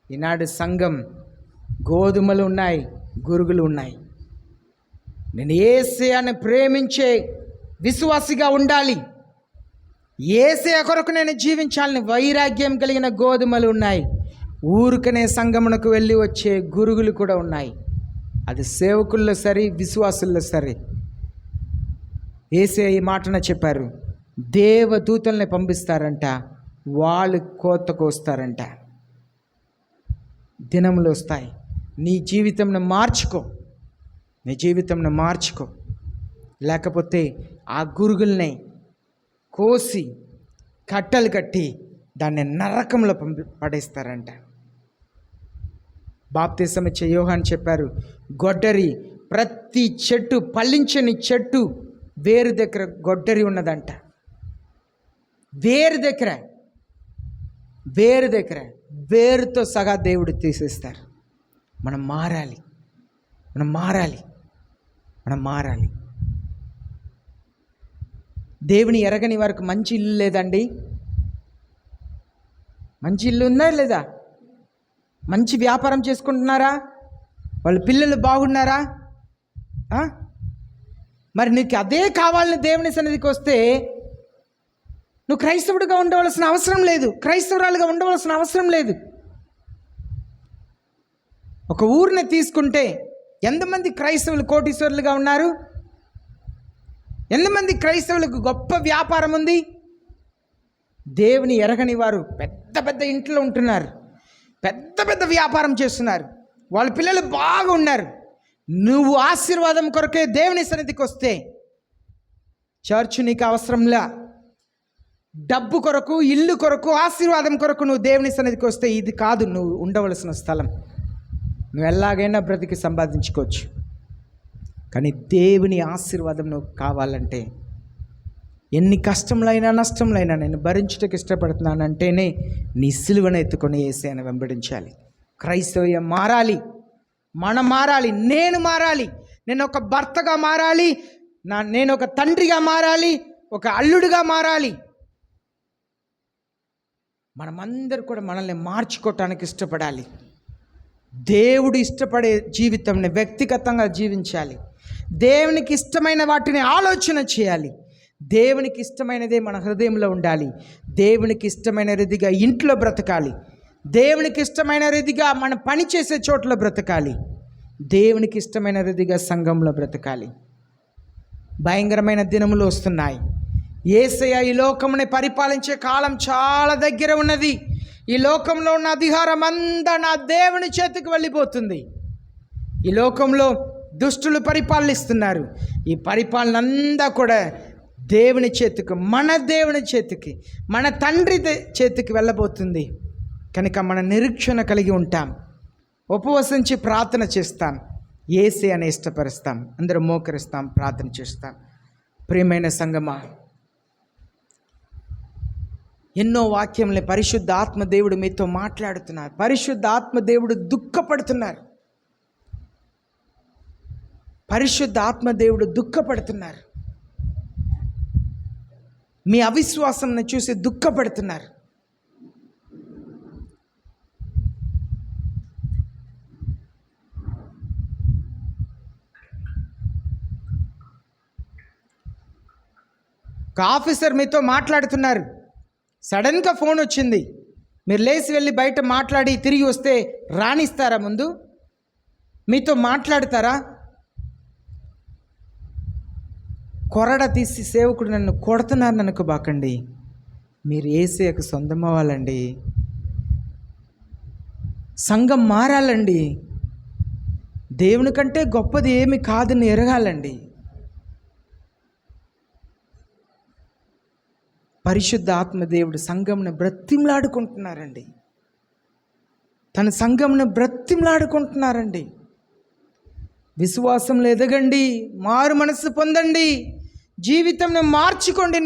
ఈనాడు సంఘం గోధుమలు ఉన్నాయి, గురుగులు ఉన్నాయి. నేను యేసయ్యను ప్రేమించే విశ్వాసిగా ఉండాలి, యేసయ్య కొరకు నేను జీవించాలని వైరాగ్యం కలిగిన గోధుమలు ఉన్నాయి. ఊరికనే సంఘమునకు వెళ్ళి వచ్చే గురుగులు కూడా ఉన్నాయి. అది సేవకుల్లో సరే, విశ్వాసుల్లో సరే. యేసయ్య ఈ మాటన చెప్పారు, దేవదూతల్ని పంపిస్తారంట, వాళ్ళు కోతకు వస్తారంట. దినములు వస్తాయి. నీ జీవితంను మార్చుకో, లేకపోతే ఆ గురుగుల్ని కోసి కట్టలు కట్టి దాన్ని నరకంలో పడేస్తారంట. బాప్తిసం ఇచ్చే యోహాను చెప్పారు, గొడ్డరి, ప్రతి చెట్టు, ఫలించని చెట్టు వేరు దగ్గర గొడ్డరి ఉన్నదంట. వేరు దగ్గర వేరుతో సగా దేవుడు తీసేస్తారు. మనం మారాలి. దేవుని ఎరగని వారికి మంచి ఇల్లు లేదండి. మంచి ఇల్లు ఉందా లేదా? మంచి వ్యాపారం చేసుకుంటున్నారా? వాళ్ళ పిల్లలు బాగున్నారా? మరి నీకు అదే కావాలని దేవుని సన్నిధికి వస్తే నువ్వు క్రైస్తవుడిగా ఉండవలసిన అవసరం లేదు, క్రైస్తవురాలుగా ఉండవలసిన అవసరం లేదు. ఒక ఊరిని తీసుకుంటే ఎంతమంది క్రైస్తవులు కోటీశ్వరులుగా ఉన్నారు? ఎంతమంది క్రైస్తవులకు గొప్ప వ్యాపారం ఉంది? దేవుని ఎరగని వారు పెద్ద పెద్ద ఇంట్లో ఉంటున్నారు, పెద్ద పెద్ద వ్యాపారం చేస్తున్నారు, వాళ్ళ పిల్లలు బాగా ఉన్నారు. నువ్వు ఆశీర్వాదం కొరకే దేవుని సన్నిధికి వస్తే చర్చ్ నీకు అవసరంలా. డబ్బు కొరకు, ఇల్లు కొరకు, ఆశీర్వాదం కొరకు నువ్వు దేవుని సన్నిధికి వస్తే ఇది కాదు నువ్వు ఉండవలసిన స్థలం. నువ్వు ఎలాగైనా బ్రతికి సంపాదించుకోవచ్చు, కానీ దేవుని ఆశీర్వాదం నువ్వు కావాలంటే ఎన్ని కష్టములైనా నష్టములైనా నేను భరించుటకు ఇష్టపడుతున్నానంటేనే నీ సిలువను ఎత్తుకొని యేసయ్యను వెంబడించాలి. క్రైస్తవ్యం మారాలి, మనం మారాలి, నేను మారాలి, నేను ఒక భర్తగా మారాలి, నేను ఒక తండ్రిగా మారాలి, ఒక అల్లుడిగా మారాలి. మనమందరూ కూడా మనల్ని మార్చుకోవటానికి ఇష్టపడాలి. దేవుడు ఇష్టపడే జీవితంని వ్యక్తిగతంగా జీవించాలి. దేవునికి ఇష్టమైన వాటిని ఆలోచన చేయాలి. దేవునికి ఇష్టమైనదే మన హృదయంలో ఉండాలి. దేవునికి ఇష్టమైన రీతిగా ఇంట్లో బ్రతకాలి. దేవునికి ఇష్టమైన రీతిగా మనం పనిచేసే చోట్ల బ్రతకాలి. దేవునికి ఇష్టమైన రీతిగా సంఘంలో బ్రతకాలి. భయంకరమైన దినములు వస్తున్నాయి. యేసయ్య ఈ లోకముని పరిపాలించే కాలం చాలా దగ్గర ఉన్నది. ఈ లోకంలో ఉన్న అధికారం అంతా నా దేవుని చేతికి వెళ్ళిపోతుంది. ఈ లోకంలో దుష్టులు పరిపాలిస్తున్నారు. ఈ పరిపాలన అంతా కూడా దేవుని చేతికి, మన దేవుని చేతికి, మన తండ్రి చేతికి వెళ్ళబోతుంది. కనుక మన నిరీక్షణ కలిగి ఉంటాం, ఉపవసించి ప్రార్థన చేస్తాం, యేసయ్యను ఇష్టపరుస్తాం. అందరం మోకరిస్తాం, ప్రార్థన చేస్తాం. ప్రియమైన సంగమా, ఎన్నో వాక్యములు పరిశుద్ధ ఆత్మ దేవుడు మీతో మాట్లాడుతున్నారు. పరిశుద్ధ ఆత్మ దేవుడు దుఃఖపడుతున్నారు. పరిశుద్ధ ఆత్మ దేవుడు దుఃఖపడుతున్నారు. మీ అవిశ్వాసంను చూసి దుఃఖపడుతున్నారు. ఒక ఆఫీసర్ మీతో మాట్లాడుతున్నారు. సడన్గా ఫోన్ వచ్చింది. మీరు లేచి వెళ్ళి బయట మాట్లాడి తిరిగి వస్తే రాణిస్తారా? ముందు మీతో మాట్లాడతారా? కొరడ తీసి సేవకుడు నన్ను కొడుతున్నారని అనుకోబాకండి. మీరు యేసయ్యకు సొంతం అవ్వాలండి. సంఘం మారాలండి. దేవుని కంటే గొప్పది ఏమి కాదని ఎరగాలండి. పరిశుద్ధ ఆత్మదేవుడు సంఘంను బ్రతిమలాడుకుంటున్నారండి. తన సంఘంను బ్రతిమలాడుకుంటున్నారండి. విశ్వాసంలో ఎదగండి, మారు మనసు పొందండి, జీవితంను మార్చుకోండి.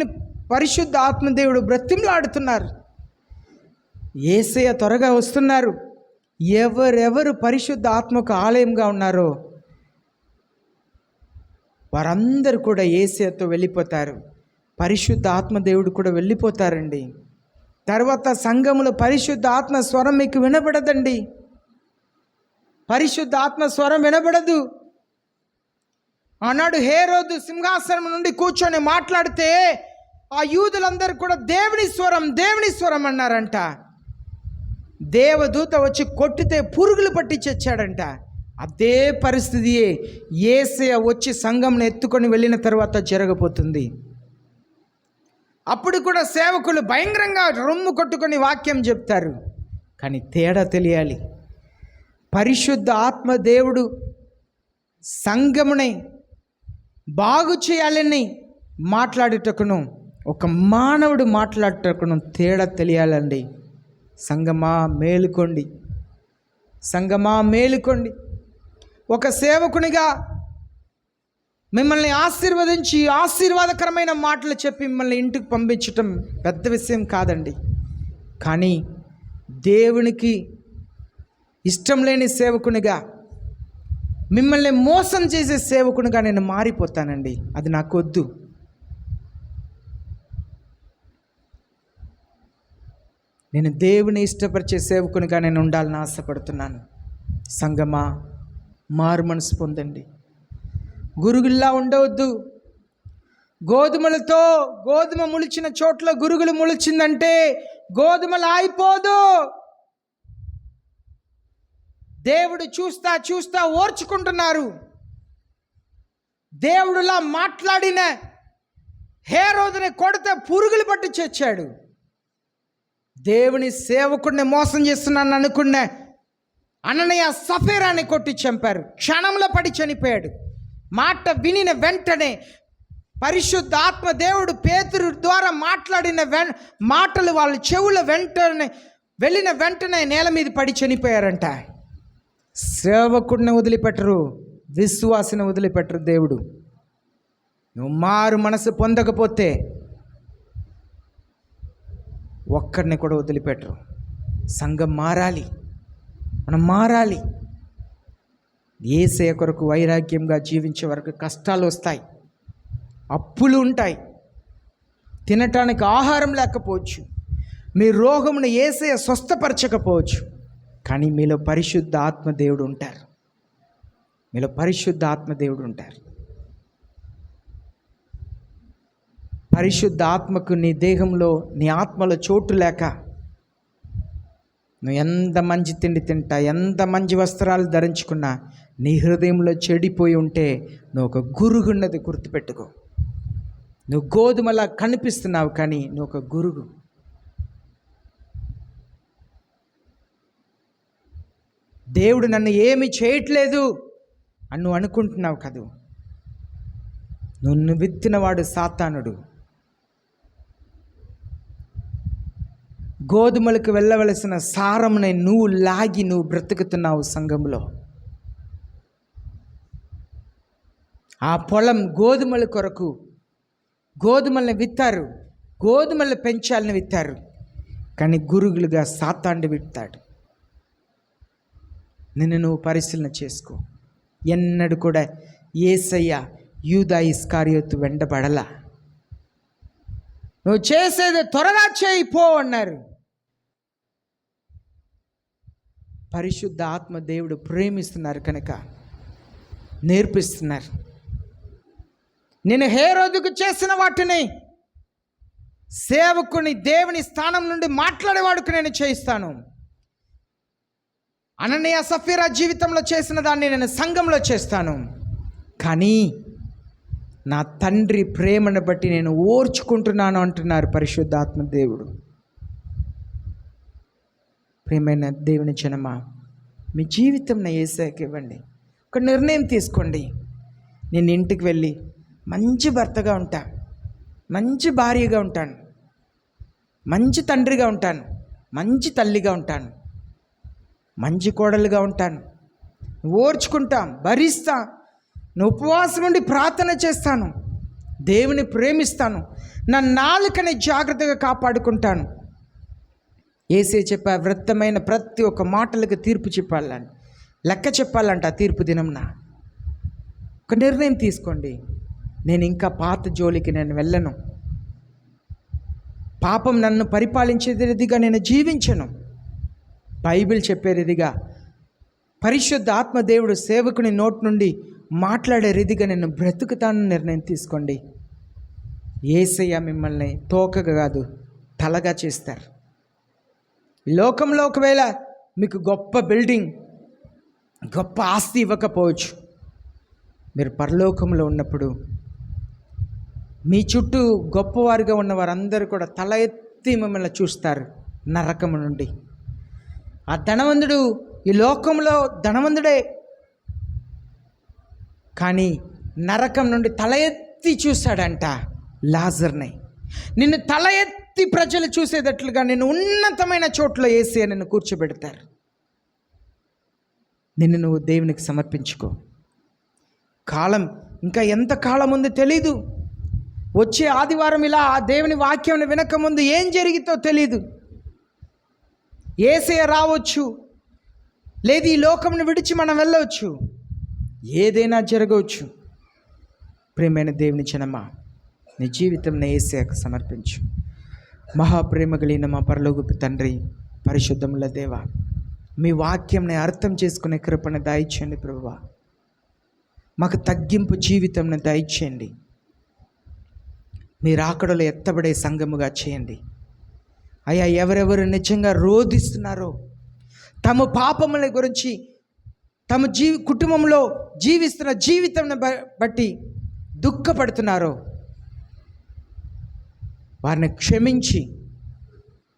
పరిశుద్ధ ఆత్మదేవుడు బ్రతిమలాడుతున్నారు. యేసయ్య త్వరగా వస్తున్నారు. ఎవరెవరు పరిశుద్ధ ఆత్మకు ఆలయంగా ఉన్నారో వారందరూ కూడా యేసయ్యతో వెళ్ళిపోతారు. పరిశుద్ధ ఆత్మదేవుడు కూడా వెళ్ళిపోతారండి. తర్వాత సంఘములో పరిశుద్ధ ఆత్మ స్వరం మీకు వినబడదండి. పరిశుద్ధ ఆత్మ స్వరం వినబడదు. ఆనాడు హేరోదు సింహాసనం నుండి కూర్చొని మాట్లాడితే ఆ యూదులందరూ కూడా దేవుని స్వరం, దేవుని స్వరం అన్నారంట. దేవదూత వచ్చి కొట్టితే పురుగులు పట్టి చచ్చాడంట. అదే పరిస్థితియే యేసయ్య వచ్చి సంఘంను ఎత్తుకొని వెళ్ళిన తర్వాత జరగబోతుంది. అప్పుడు కూడా సేవకులు భయంకరంగా రొమ్ము కొట్టుకొని వాక్యం చెప్తారు. కానీ తేడా తెలియాలి. పరిశుద్ధ ఆత్మ దేవుడు సంఘమునై బాగు చేయాలని మాట్లాడేటకును, ఒక మానవుడు మాట్లాడేటకును తేడా తెలియాలండి. సంఘమా మేలుకోండి, సంఘమా మేలుకోండి. ఒక సేవకునిగా మిమ్మల్ని ఆశీర్వదించి ఆశీర్వాదకరమైన మాటలు చెప్పి మిమ్మల్ని ఇంటికి పంపించటం పెద్ద విషయం కాదండి. కానీ దేవునికి ఇష్టం లేని సేవకునిగా, మిమ్మల్ని మోసం చేసే సేవకునిగా నేను మారిపోతానండి. అది నాకు వద్దు. నేను దేవుని ఇష్టపరిచే సేవకునిగా నేను ఉండాలని ఆశపడుతున్నాను. సంగమా మారు మనసు పొందండి. గురుగుల్లా ఉండవద్దు. గోధుమలతో గోధుమ ములిచిన చోట్ల గురుగులు ములిచిందంటే గోధుమలు ఆయిపోదు. దేవుడు చూస్తా చూస్తా ఓర్చుకుంటున్నారు. దేవుడులా మాట్లాడిన హేరోదుని కొడితే పురుగులు పట్టి చచ్చాడు. దేవుని సేవకుడిని మోసం చేస్తున్నాను అనుకున్న అననీయ సఫీరాని కొట్టి చంపారు. క్షణంలో పడి చనిపోయాడు. మాట వినిన వెంటనే పరిశుద్ధ ఆత్మ దేవుడు పేతురు ద్వారా మాట్లాడిన మాటలు వాళ్ళ చెవుల వెంటనే వెళ్ళిన వెంటనే నేల మీద పడి చనిపోయారంట. సేవకుడిని వదిలిపెట్టరు, విశ్వాసిని వదిలిపెట్టరు. దేవుడు నువ్వు మారు మనసు పొందకపోతే ఒక్కడిని కూడా వదిలిపెట్టరు. సంఘం మారాలి, మనం మారాలి. యేసయ్య కొరకు వైరాగ్యంగా జీవించే వరకు కష్టాలు వస్తాయి, అప్పులు ఉంటాయి, తినటానికి ఆహారం లేకపోవచ్చు, మీ రోగమును యేసయ్య స్వస్థపరచకపోవచ్చు. కానీ మీలో పరిశుద్ధ ఆత్మదేవుడు ఉంటారు. మీలో పరిశుద్ధ ఆత్మదేవుడు ఉంటారు. పరిశుద్ధ ఆత్మకు నీ దేహంలో, నీ ఆత్మలో చోటు లేక నువ్వు ఎంత మంచి తిండి తింటా, ఎంత మంచి వస్త్రాలు ధరించుకున్నా, నీ హృదయంలో చెడిపోయి ఉంటే నువ్వు ఒక గురుగున్నది గుర్తుపెట్టుకో. నువ్వు గోధుమలా కనిపిస్తున్నావు, కానీ నువ్వు ఒక గురుగు. దేవుడు నన్ను ఏమి చేయట్లేదు అని నువ్వు అనుకుంటున్నావు కదూ. నిన్ను విత్తినవాడు సాతానుడు. గోధుమలకు వెళ్ళవలసిన సారమునే నువ్వు బ్రతుకుతున్నావు సంఘంలో. ఆ పొలం గోధుమల కొరకు గోధుమల్ని విత్తారు, గోధుమల్ని పెంచాలని విత్తారు, కానీ గురుగులుగా సాతాండు విత్తాడు. నిన్ను నువ్వు పరిశీలన చేసుకో. ఎన్నడూ కూడా యేసయ్య యూదా ఇస్కారియోతు వెంటబడలా. నువ్వు చేసేది త్వరగా చేయి పో అన్నారు. పరిశుద్ధ ఆత్మ దేవుడు ప్రేమిస్తున్నారు కనుక నేర్పిస్తున్నారు. నేను హేరోదుకు చేసిన వాటిని సేవకుని దేవుని స్థానం నుండి మాట్లాడేవాడుకు నేను చేయిస్తాను. అననీయ సఫీరా జీవితంలో చేసిన దాన్ని నేను సంఘంలో చేస్తాను. కానీ నా తండ్రి ప్రేమను బట్టి నేను ఓర్చుకుంటున్నాను అంటున్నారు పరిశుద్ధాత్మ దేవుడు. ప్రేమైన దేవుని జనమా, మీ జీవితం నా యేసయ్యకి ఇవ్వండి. ఒక నిర్ణయం తీసుకోండి. నేను ఇంటికి వెళ్ళి మంచి భర్తగా ఉంటాను, మంచి భార్యగా ఉంటాను, మంచి తండ్రిగా ఉంటాను, మంచి తల్లిగా ఉంటాను, మంచి కోడలుగా ఉంటాను, ఓర్చుకుంటాం, భరిస్తా, ఉపవాసం నుండి ప్రార్థన చేస్తాను, దేవుని ప్రేమిస్తాను, నా నాలుకని జాగ్రత్తగా కాపాడుకుంటాను. యేసే చెప్పా, వ్యర్థమైన ప్రతి ఒక్క మాటలకు తీర్పు చెప్పాలని, లెక్క చెప్పాలంట ఆ తీర్పు దినంన. ఒక నిర్ణయం తీసుకోండి. నేను ఇంకా పాత జోలికి నేను వెళ్ళను. పాపం నన్ను పరిపాలించేదిగా నేను జీవించను. బైబిల్ చెప్పే రీతిగా, పరిశుద్ధ ఆత్మదేవుడు సేవకుని నోటి నుండి మాట్లాడే రీతిగా నేను బ్రతుకుతానని నిర్ణయం తీసుకోండి. యేసయ్య మిమ్మల్ని తోకగా కాదు తలగా చేస్తారు. ఈ లోకంలో ఒకవేళ మీకు గొప్ప బిల్డింగ్, గొప్ప ఆస్తి ఇవ్వకపోవచ్చు, మీరు పరలోకంలో ఉన్నప్పుడు మీ చుట్టూ గొప్పవారుగా ఉన్న వారందరూ కూడా తల ఎత్తి మిమ్మల్ని చూస్తారు నరకము నుండి. ఆ ధనవంతుడు ఈ లోకంలో ధనవంతుడే, కానీ నరకం నుండి తల ఎత్తి చూశాడంట లాజర్ని. నిన్ను తల ఎత్తి ప్రజలు చూసేటట్లుగా నిన్ను ఉన్నతమైన చోట్ల వేసి నిన్ను కూర్చోబెడతారు. నిన్ను నువ్వు దేవునికి సమర్పించుకో. కాలం ఇంకా ఎంత కాలం ఉంది తెలీదు. వచ్చే ఆదివారం ఇలా ఆ దేవుని వాక్యం వినకముందు ఏం జరిగితో తెలీదు. యేసయ్య రావచ్చు, లేదు ఈ లోకంను విడిచి మనం వెళ్ళవచ్చు, ఏదైనా జరగవచ్చు. ప్రేమైన దేవుని జనమా, నీ జీవితం యేసయ్యకు సమర్పించు. మహాప్రేమ కలిగిన మా పరలోకపు తండ్రి, పరిశుద్ధముల దేవ, మీ వాక్యంని అర్థం చేసుకునే కృపను దయచేయండి ప్రభువా. మాకు తగ్గింపు జీవితంను దయచేయండి. మీ రాకడలో ఎత్తబడే సంఘముగా చేయండి అయ్యా. ఎవరెవరు నిజంగా రోధిస్తున్నారో, తమ పాపముల గురించి, తమ కుటుంబంలో జీవిస్తున్న జీవితం బట్టి దుఃఖపడుతున్నారో, వారిని క్షమించి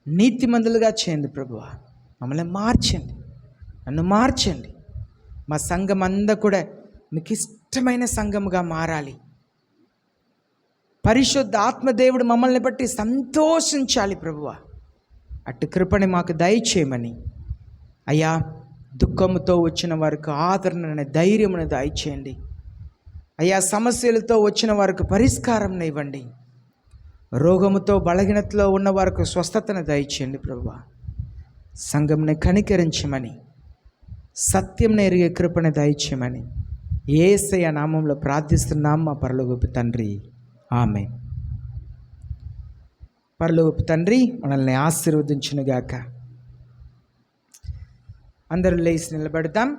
నీతిమంతులుగా చేయండి ప్రభువా. మమ్మల్ని మార్చండి, నన్ను మార్చండి. మా సంఘం అంతా కూడా మీకు ఇష్టమైన సంఘముగా మారాలి. పరిశుద్ధ ఆత్మదేవుడు మమ్మల్ని బట్టి సంతోషించాలి ప్రభువా. అటు కృపని మాకు దయచేయమని అయ్యా. దుఃఖముతో వచ్చిన వారికి ఆదరణ, ధైర్యమును దయచేయండి అయ్యా. సమస్యలతో వచ్చిన వారికి పరిష్కారం ఇవ్వండి. రోగముతో బలహీనతలో ఉన్న వారికి స్వస్థతను దయచేయండి ప్రభువా. సంఘంని కనికరించమని, సత్యంని ఎరిగే కృపను దయచేయమని యేసయ్య నామంలో ప్రార్థిస్తున్నాం మా పరలోకపు తండ్రి, ఆమేన్. పరలోకపు తండ్రి మనల్ని ఆశీర్వదించునుగాక. అందరూ లేచి నిలబడతాం.